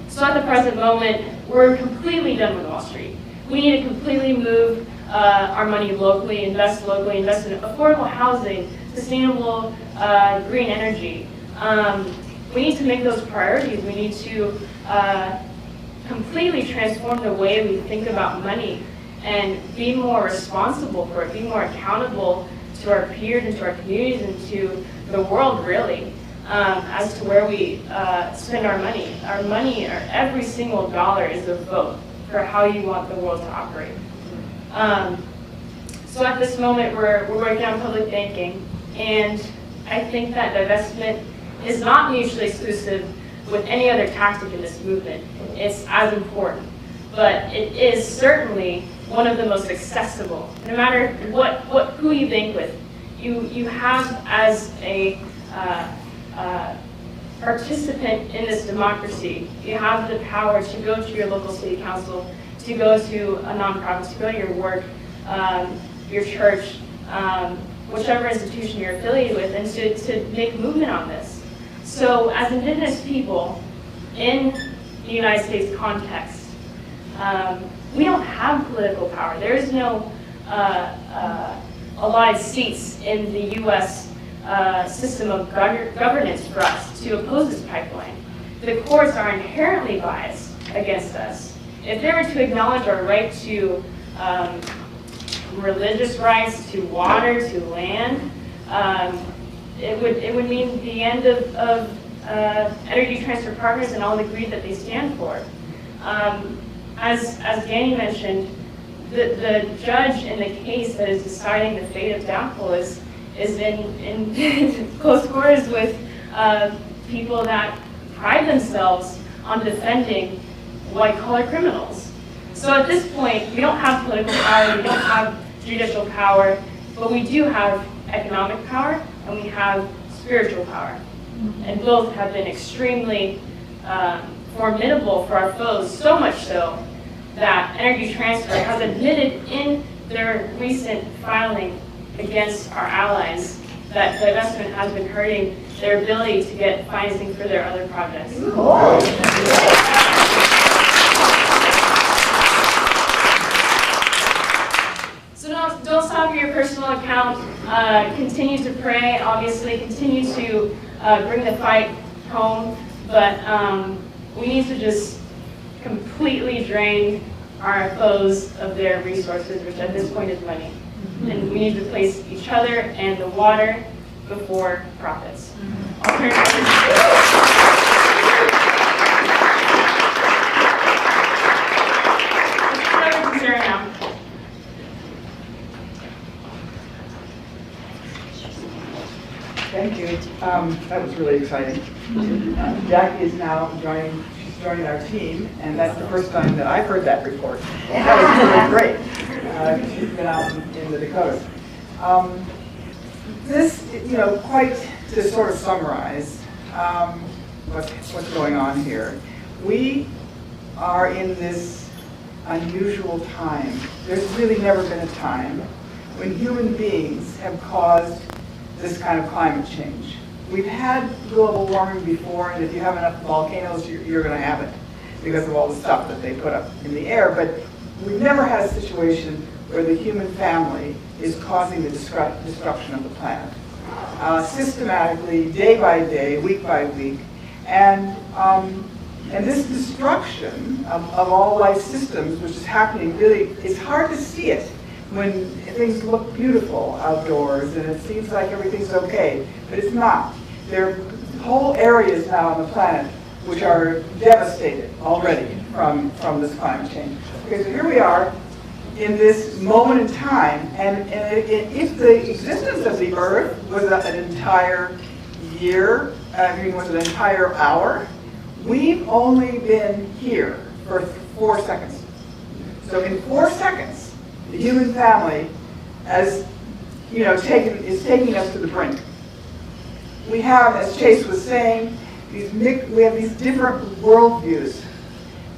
Q: So at the present moment, we're completely done with Wall Street. We need to completely move our money locally, invest in affordable housing, sustainable green energy. We need to make those priorities. We need to completely transform the way we think about money and be more responsible for it, be more accountable to our peers and to our communities and to the world, really, as to where we spend our money. Our money, or every single dollar, is a vote for how you want the world to operate. So at this moment, we're working on public banking, and I think that divestment is not mutually exclusive with any other tactic in this movement. It's as important, but it is certainly one of the most accessible. No matter who you bank with, you have, as a participant in this democracy, you have the power to go to your local city council, to go to a nonprofit, to go to your work, your church, whichever institution you're affiliated with, and to make movement on this. So as Indigenous people in the United States context, we don't have political power. There is no allotted seats in the U.S. System of governance for us to oppose this pipeline. The courts are inherently biased against us. If they were to acknowledge our right to religious rights, to water, to land, it would mean the end of Energy Transfer Partners and all the greed that they stand for. As Danny mentioned, the judge in the case that is deciding the fate of Downfall is in close quarters with people that pride themselves on defending white-collar criminals. So at this point, we don't have political power, we don't have judicial power, but we do have economic power and we have spiritual power. And both have been extremely formidable for our foes, so much so that Energy Transfer has admitted in their recent filing against our allies that divestment has been hurting their ability to get financing for their other projects. So don't stop at your personal account. Continue to pray, obviously. Continue to bring the fight home. But we need to just completely drain our foes of their resources, which at this point is money. And we need to place each other and the water before profits. I'll turn it over to Sarah now.
A: Thank you. That was really exciting. Jackie is now joining our team, and that's the first time that I've heard that report. That was really great. You've been out in the Dakotas. This, quite to sort of summarize what's going on here. We are in this unusual time. There's really never been a time when human beings have caused this kind of climate change. We've had global warming before, and if you have enough volcanoes, you're going to have it because of all the stuff that they put up in the air. But we've never had a situation where the human family is causing the destruction of the planet. Systematically, day by day, week by week. And this destruction of all life systems, which is happening, really, it's hard to see it when things look beautiful outdoors and it seems like everything's okay, but it's not. There are whole areas now on the planet which are devastated already from this climate change. Okay, so here we are in this moment in time, and if the existence of the Earth was an entire year, was an entire hour, we've only been here for 4 seconds. So in 4 seconds, the human family is taking us to the brink. We have, as Chase was saying, we have these different worldviews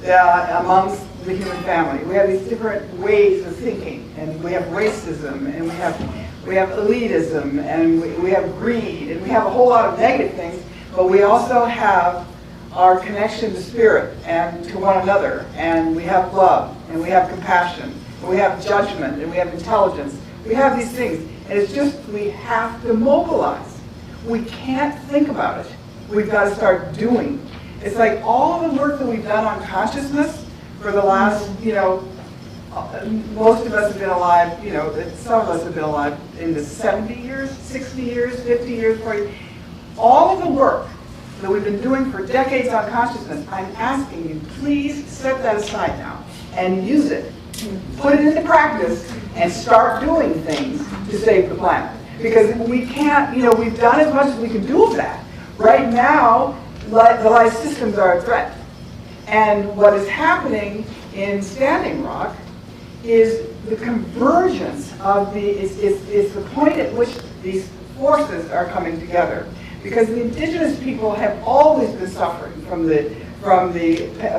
A: amongst the human family. We have these different ways of thinking, and we have racism, and we have elitism, and we have greed, and we have a whole lot of negative things, but we also have our connection to spirit and to one another, and we have love, and we have compassion, and we have judgment, and we have intelligence. We have these things, and it's just we have to mobilize. We can't think about it. We've got to start doing. It's like all the work that we've done on consciousness for the last, most of us have been alive, some of us have been alive in the 70 years, 60 years, 50 years, 40. All of the work that we've been doing for decades on consciousness, I'm asking you, please set that aside now and use it. Put it into practice and start doing things to save the planet. Because we can't, we've done as much as we can do of that. Right now, the life systems are a threat. And what is happening in Standing Rock is the convergence of is the point at which these forces are coming together. Because the indigenous people have always been suffering from the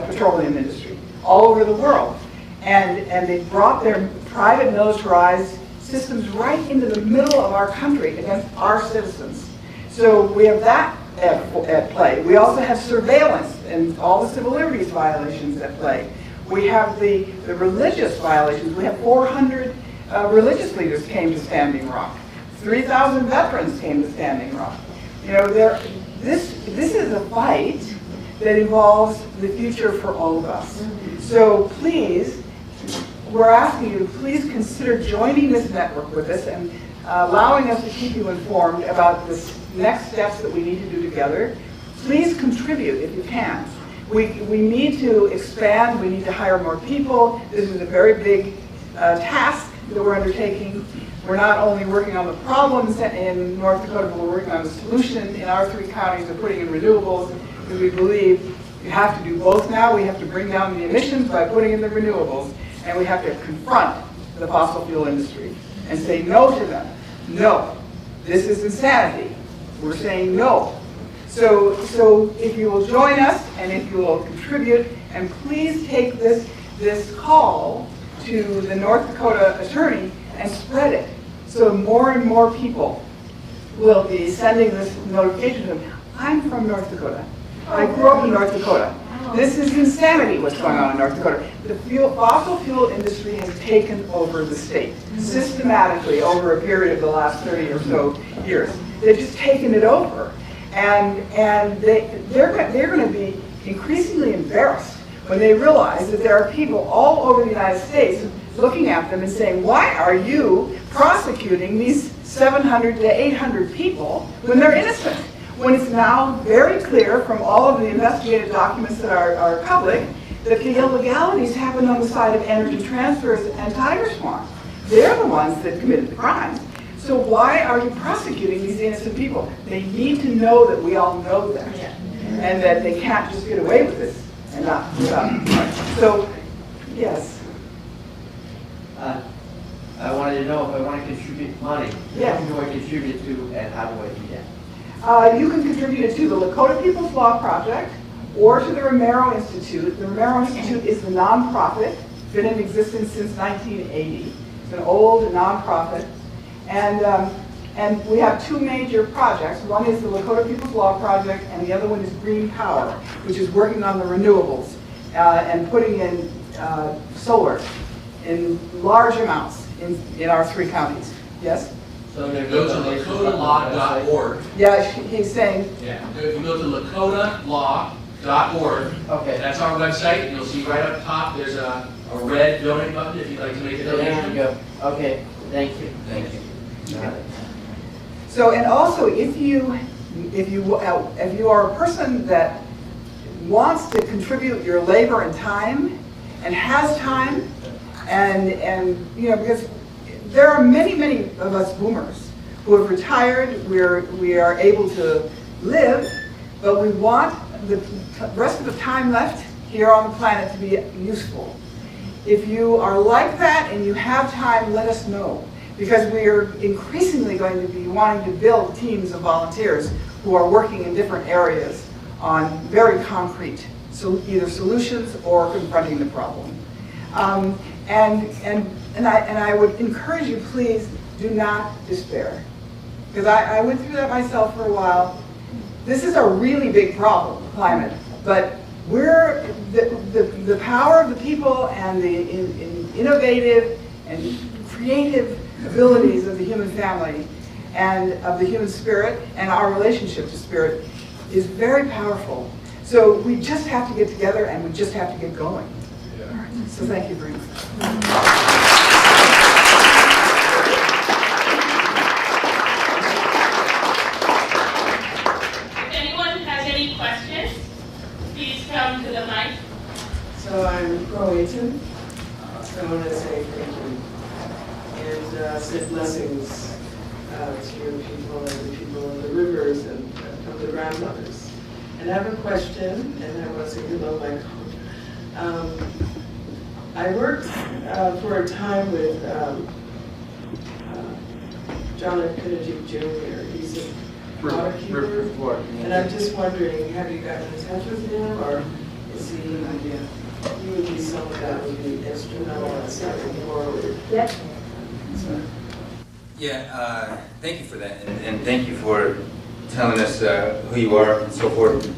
A: petroleum industry all over the world. And they brought their private militarized systems right into the middle of our country against our citizens. So we have that at play. We also have surveillance and all the civil liberties violations at play. We have the religious violations. We have 400 religious leaders came to Standing Rock. 3,000 veterans came to Standing Rock. This is a fight that involves the future for all of us. So please, we're asking you to please consider joining this network with us and allowing us to keep you informed about the next steps that we need to do together. Please contribute if you can. We need to expand. We need to hire more people. This is a very big task that we're undertaking. We're not only working on the problems in North Dakota, but we're working on the solution in our 3 counties of putting in renewables, because we believe you have to do both now. We have to bring down the emissions by putting in the renewables, and we have to confront the fossil fuel industry and say no to them. No, this is insanity. We're saying no. So if you will join us and if you will contribute, and please take this call to the North Dakota attorney and spread it so more and more people will be sending this notification to them. I'm from North Dakota. I grew up in North Dakota. This is insanity what's going on in North Dakota. The fossil fuel industry has taken over the state systematically over a period of the last 30 or so years. They've just taken it over. And they're going to be increasingly embarrassed when they realize that there are people all over the United States looking at them and saying, why are you prosecuting these 700 to 800 people when they're innocent? When it's now very clear from all of the investigative documents that are public that the illegalities happened on the side of Energy Transfers and Tiger Swan. They're the ones that committed the crimes. So why are you prosecuting these innocent people? They need to know that we all know that, and that they can't just get away with this and not stop. So, yes.
S: I wanted to know if I want to contribute money.
A: Yes.
S: Who do I contribute to and how do I do that?
A: You can contribute to the Lakota People's Law Project or to the Romero Institute. The Romero Institute is the nonprofit, been in existence since 1980. It's an old nonprofit. And we have two major projects. One is the Lakota People's Law Project, and the other one is Green Power, which is working on the renewables and putting in solar in large amounts in our 3 counties. Yes?
P: So go to lakotalaw.org.
A: Yeah, he's saying.
P: Yeah, if you go to lakotalaw.org,
S: okay,
P: that's our website. You'll see right up top there's a red donate button if you'd like to make a donation.
S: There you go. Okay, thank you.
P: Thank you.
A: So, and also, if you are a person that wants to contribute your labor and time, and has time, and you know, because there are many of us boomers who have retired. We are able to live, but we want the rest of the time left here on the planet to be useful. If you are like that and you have time, let us know, because we are increasingly going to be wanting to build teams of volunteers who are working in different areas on very concrete, so either solutions or confronting the problem. And I would encourage you, please do not despair, because I went through that myself for a while. This is a really big problem, climate, but we're the power of the people and the innovative and creative abilities of the human family and of the human spirit and our relationship to spirit is very powerful. So we just have to get together and we just have to get going. Yeah. All right. So thank you very much.
T: If anyone has any questions, please come to the mic.
U: So I'm Croatian, so I want to say thank you and send blessings to your people and the people of the rivers and of the grandmothers. And I have a question, and I want to say hello, Michael. I worked for a time with John F. Kennedy Jr. He's a water keeper, and I'm just wondering, have you gotten in touch with him, or is he? He would be someone that would be instrumental in stepping forward.
A: Yep.
U: So.
O: Yeah, thank you for that, and thank you for telling us who you are and so forth.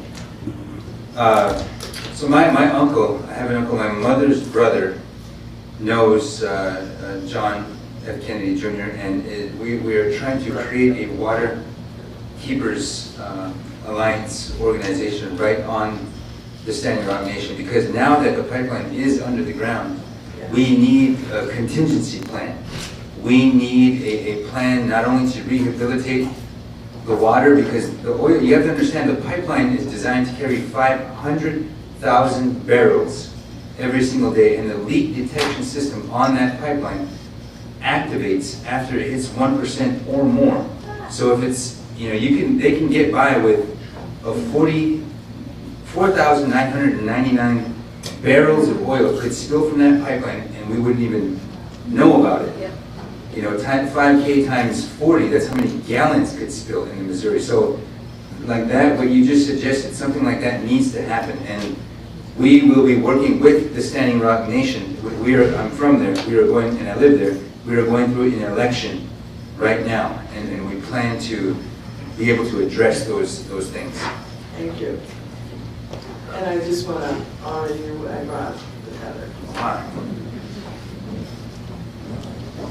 O: So my uncle, I have an uncle, my mother's brother knows John F. Kennedy Jr., and we are trying to create a Water Keepers Alliance organization right on the Standing Rock Nation, because now that the pipeline is under the ground, we need a contingency plan. We need a plan not only to rehabilitate the water, because the oil, you have to understand, the pipeline is designed to carry 500,000 barrels every single day, and the leak detection system on that pipeline activates after it hits 1% or more. So if it's, you know, they can get by with a 4,999 barrels of oil could spill from that pipeline, and we wouldn't even know about it. Yep. You know, 5K times 40, that's how many gallons could spill in the Missouri. So, like that, what you just suggested, something like that needs to happen, and we will be working with the Standing Rock Nation. I'm from there. We are going, and I live there. We are going through an election right now, and we plan to be able to address those things.
U: Thank you. And I just want to honor you. I brought the heather.
O: Hi.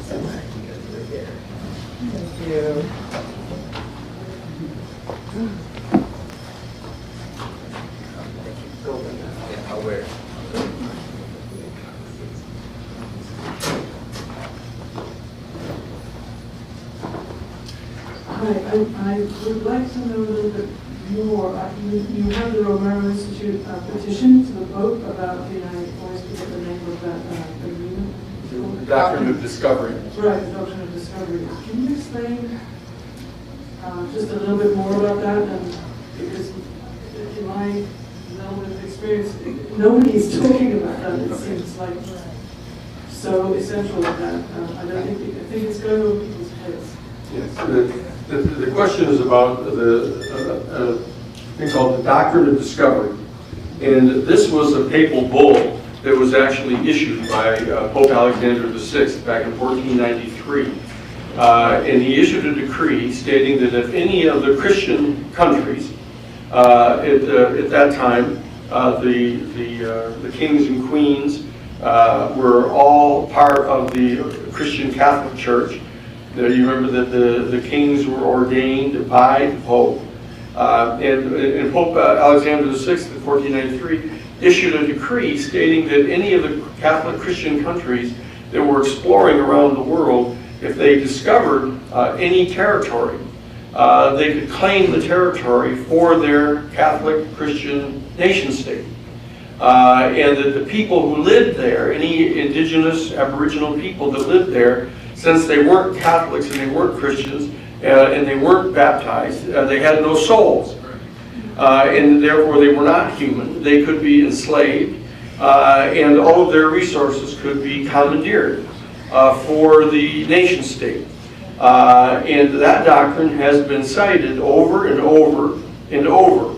U: Thank you.
O: Yeah, I'll wear it.
U: Hi, I would like to know a little bit more. You have the Romero Institute petition to the Pope about the, I always forget the name of that agreement.
V: The Doctrine of Discovery.
U: Right, the Doctrine of Discovery. Can you explain just a little bit more about that? And because in my relevant experience, nobody is talking about that. It seems like so essential that, and I think it's going over people's heads.
N: Yes. The question is about the thing called the Doctrine of Discovery. And this was a papal bull that was actually issued by Pope Alexander VI back in 1493. And he issued a decree stating that if any of the Christian countries at that time, the kings and queens were all part of the Christian Catholic Church. You remember that the kings were ordained by the Pope. And Pope Alexander VI in 1493 issued a decree stating that any of the Catholic Christian countries that were exploring around the world, if they discovered any territory, they could claim the territory for their Catholic Christian nation state. And that the people who lived there, any indigenous Aboriginal people that lived there, since they weren't Catholics and they weren't Christians, and they weren't baptized, they had no souls. And therefore they were not human. They could be enslaved, and all of their resources could be commandeered for the nation state. And that doctrine has been cited over and over and over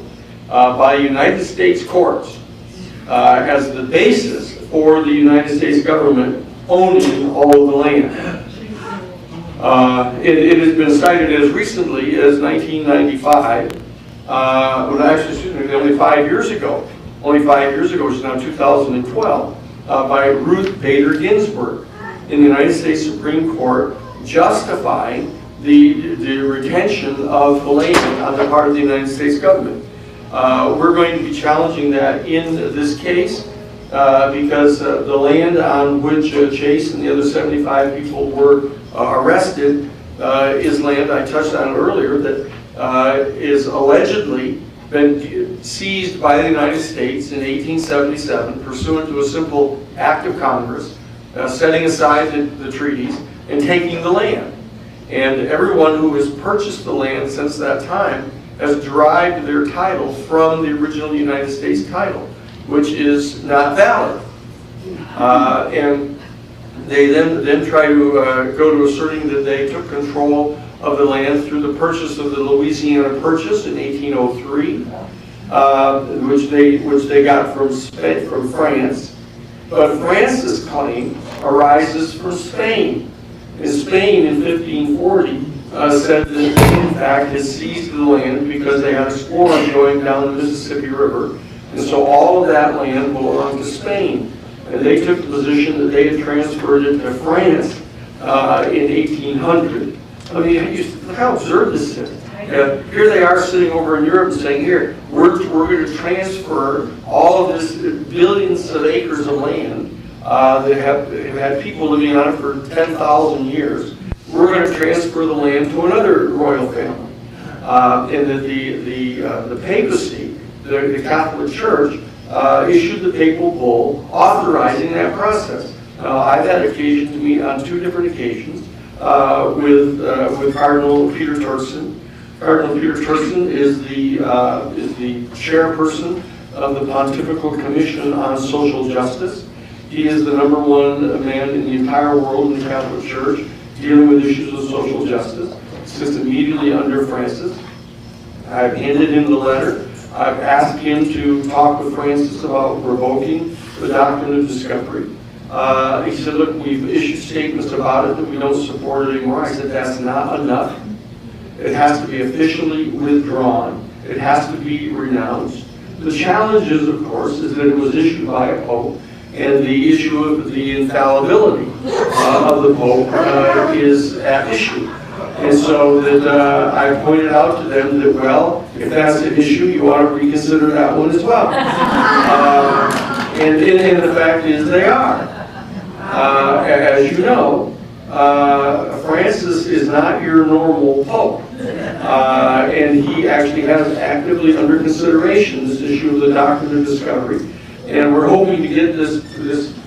N: by United States courts as the basis for the United States government owning all of the land. It has been cited as recently as 1995, well actually, excuse me, only 5 years ago, which is now 2012, by Ruth Bader Ginsburg in the United States Supreme Court, justifying the retention of the land on the part of the United States government. We're going to be challenging that in this case because the land on which Chase and the other 75 people were arrested is land, I touched on it earlier, that is allegedly been seized by the United States in 1877 pursuant to a simple act of Congress, setting aside the treaties and taking the land. And everyone who has purchased the land since that time has derived their title from the original United States title, which is not valid. And they then try to go to asserting that they took control of the land through the purchase of the Louisiana Purchase in 1803, which they got from France. But France's claim arises from Spain. In Spain in 1540 said that they in fact had seized the land because they had explorers going down the Mississippi River. And so all of that land belonged to Spain. And they took the position that they had transferred it to France in 1800. I mean, look how absurd this is. Here they are sitting over in Europe and saying, here, we're going to transfer all of this billions of acres of land that have had people living on it for 10,000 years. We're going to transfer the land to another royal family. And that the papacy, the Catholic Church, issued the papal bull authorizing that process. I've had occasion to meet on 2 different occasions with Cardinal Peter Turkson. Cardinal Peter Turkson is the chairperson of the Pontifical Commission on Social Justice. He is the #1 man in the entire world in the Catholic Church dealing with issues of social justice. Sits immediately under Francis. I've handed him the letter. I've asked him to talk with Francis about revoking the Doctrine of Discovery. He said, look, we've issued statements about it that we don't support it anymore. I said, that's not enough. It has to be officially withdrawn. It has to be renounced. The challenge is, of course, is that it was issued by a pope, and the issue of the infallibility of the pope is at issue. And so that I pointed out to them that, well, if that's an issue, you ought to reconsider that one as well. And the fact is they are. As you know, Francis is not your normal pope. And he actually has actively under consideration this issue of the Doctrine of Discovery. And we're hoping to get this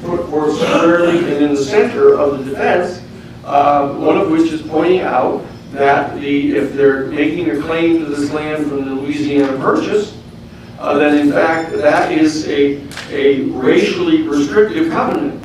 N: put forth squarely and in the center of the defense, one of which is pointing out that if they're making a claim to this land from the Louisiana Purchase, then in fact that is a racially restrictive covenant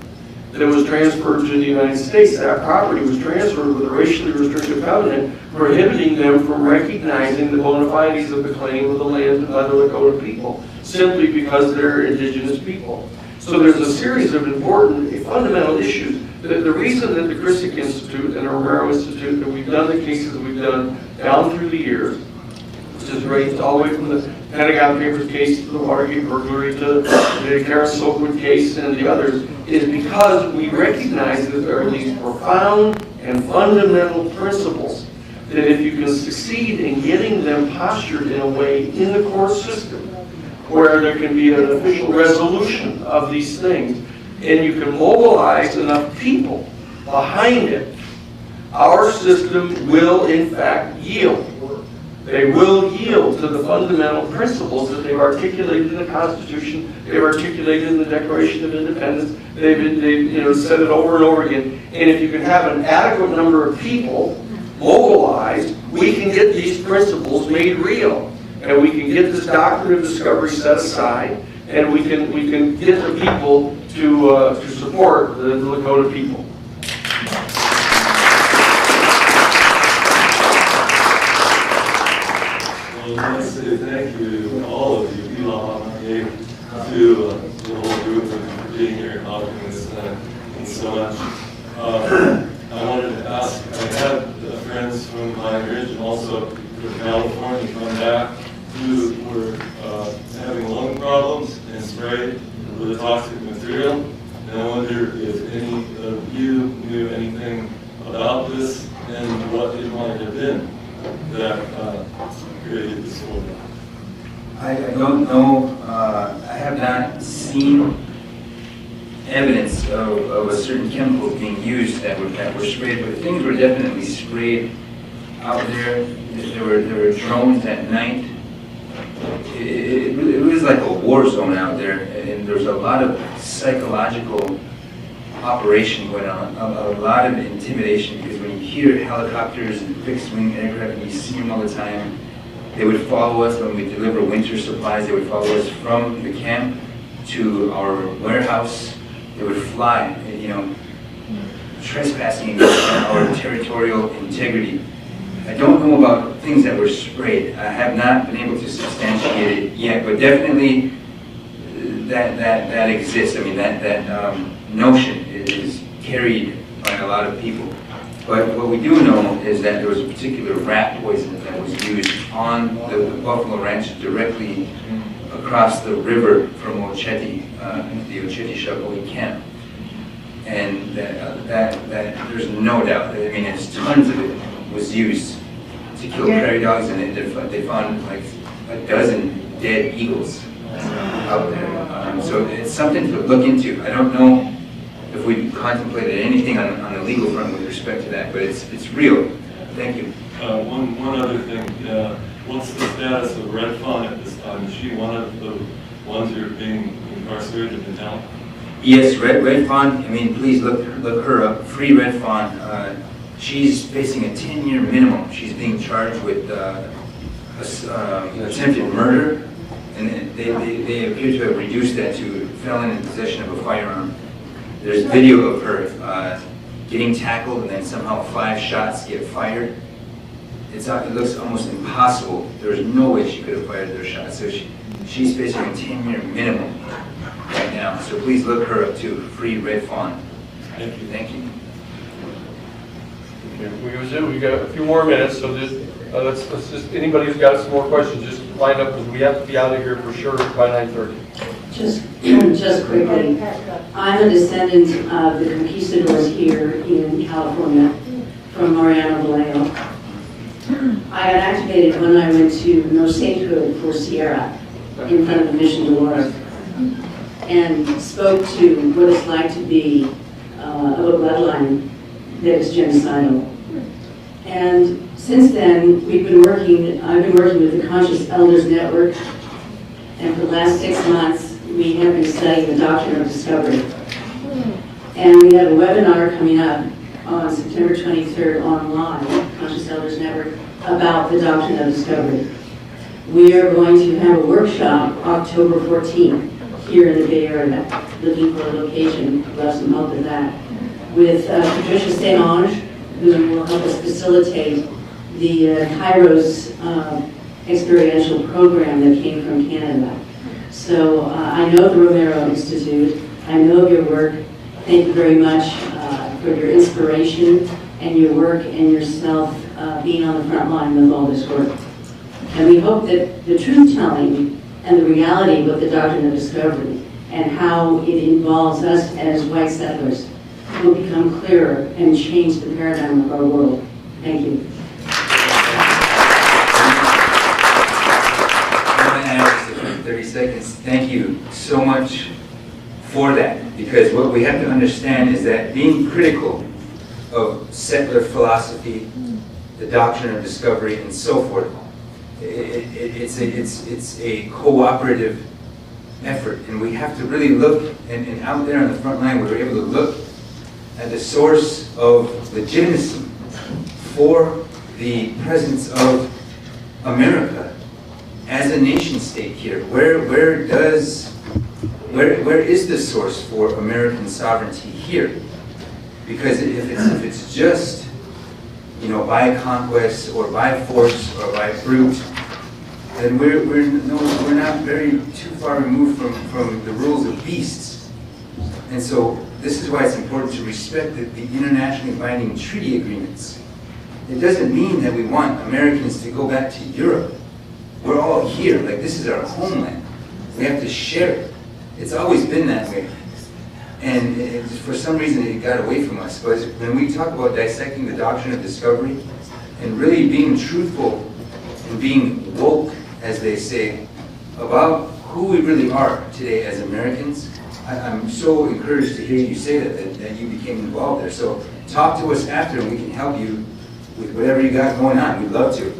N: that was transferred to the United States. That property was transferred with a racially restrictive covenant prohibiting them from recognizing the bona fides of the claim of the land by the Lakota people, simply because they're indigenous people. So there's a series of important, fundamental issues. The reason that the Christian Institute and the Romero Institute, that we've done the cases we've done down through the years, which is raised all the way from the Pentagon Papers case to the Watergate burglary to the Karen Soakwood case and the others, is because we recognize that there are these profound and fundamental principles that if you can succeed in getting them postured in a way in the court system where there can be an official resolution of these things, and you can mobilize enough people behind it, our system will in fact yield. They will yield to the fundamental principles that they've articulated in the Constitution, they've articulated in the Declaration of Independence, they've said it over and over again. And if you can have an adequate number of people mobilized, we can get these principles made real. And we can get this doctrine of discovery set aside, and we can get the people to support the Lakota people.
D: Well, I want to say thank you to all of you, to the whole group for being here and talking this time. Thanks so much. I wanted to ask, I had friends from my region also from California come back who were having lung problems and sprayed with a toxic material. And I wonder if any of you knew anything about this and what it might have been that created this order.
O: I don't know. I have not seen evidence of a certain chemical being used that were sprayed, but things were definitely sprayed out there. There were drones at night. It was like a war zone out there, and there's a lot of psychological operation going on, a lot of intimidation, because when you hear helicopters and fixed-wing aircraft and you see them all the time, they would follow us when we deliver winter supplies. They would follow us from the camp to our warehouse. They would fly, trespassing against our territorial integrity. I don't know about things that were sprayed. I have not been able to substantiate it yet, but definitely that exists. I mean, that notion is carried by a lot of people. But what we do know is that there was a particular rat poison that was used on the Buffalo Ranch directly across the river from Ocheti, the Ocheti-Shakoi camp. And that there's no doubt, I mean, there's tons of it was used to kill prairie dogs, and they found like a dozen dead eagles out there. So it's something to look into. I don't know if we contemplated anything on the legal front with respect to that, but it's real. Thank you.
D: One other thing, what's the status of Red Fawn at this time? Is she one of the ones who are being incarcerated in town?
O: Yes, Red Fawn, I mean, please look her up. Free Red Fawn. She's facing a 10-year minimum. She's being charged with attempted murder, and they appear to have reduced that to felon in possession of a firearm. There's video of her getting tackled, and then somehow 5 shots get fired. It looks almost impossible. There's no way she could have fired those shots. So she's facing a 10-year minimum right now. So please look her up too. Free Red Fawn.
D: Thank you.
O: Thank you.
C: Okay, we got a few more minutes, so let's just, anybody who's got some more questions, just line up, because we have to be out of here for sure by 9:30.
G: Just quickly, I'm a descendant of the conquistadors here in California, from Mariano Vallejo. I got activated when I went to no statehood for Sierra in front of the Mission Dolores, and spoke to what it's like to be of a bloodline that is genocidal. And since then, I've been working with the Conscious Elders Network, and for the last 6 months, we have been studying the Doctrine of Discovery. And we have a webinar coming up on September 23rd online, Conscious Elders Network, about the Doctrine of Discovery. We are going to have a workshop October 14th here in the Bay Area, looking for a location. We'll have some help with that. With Patricia St. Ange, who will help us facilitate the Kairos experiential program that came from Canada. So I know the Romero Institute. I know of your work. Thank you very much for your inspiration and your work and yourself being on the front line with all this work. And we hope that the truth-telling and the reality of the Doctrine of Discovery and how it involves us as white settlers will become clearer and change the paradigm of our world. Thank you.
O: I'm going to add just a quick 30 seconds. Thank you so much for that, because what we have to understand is that being critical of settler philosophy, the Doctrine of Discovery, and so forth, it's a cooperative effort, and we have to really look, and out there on the front line, we were able to look at the source of legitimacy for the presence of America as a nation state here. Where is the source for American sovereignty here? Because if it's just, you know, by conquest or by force or by brute, then we're not very too far removed from the rules of beasts. And so this is why it's important to respect the internationally binding treaty agreements. It doesn't mean that we want Americans to go back to Europe. We're all here, like this is our homeland. We have to share it. It's always been that way. And for some reason it got away from us. But when we talk about dissecting the Doctrine of Discovery and really being truthful and being woke, as they say, about who we really are today as Americans, I'm so encouraged to hear you say that you became involved there. So talk to us after and we can help you with whatever you got going on. We'd love to.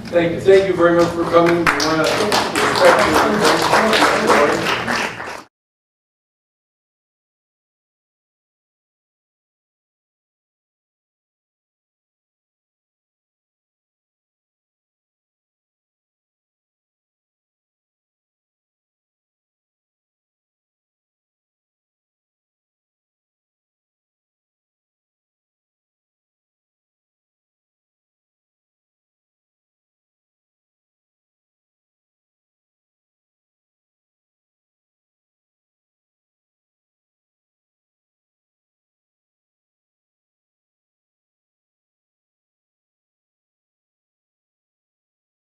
N: Thank you very much for coming. We want to respect you.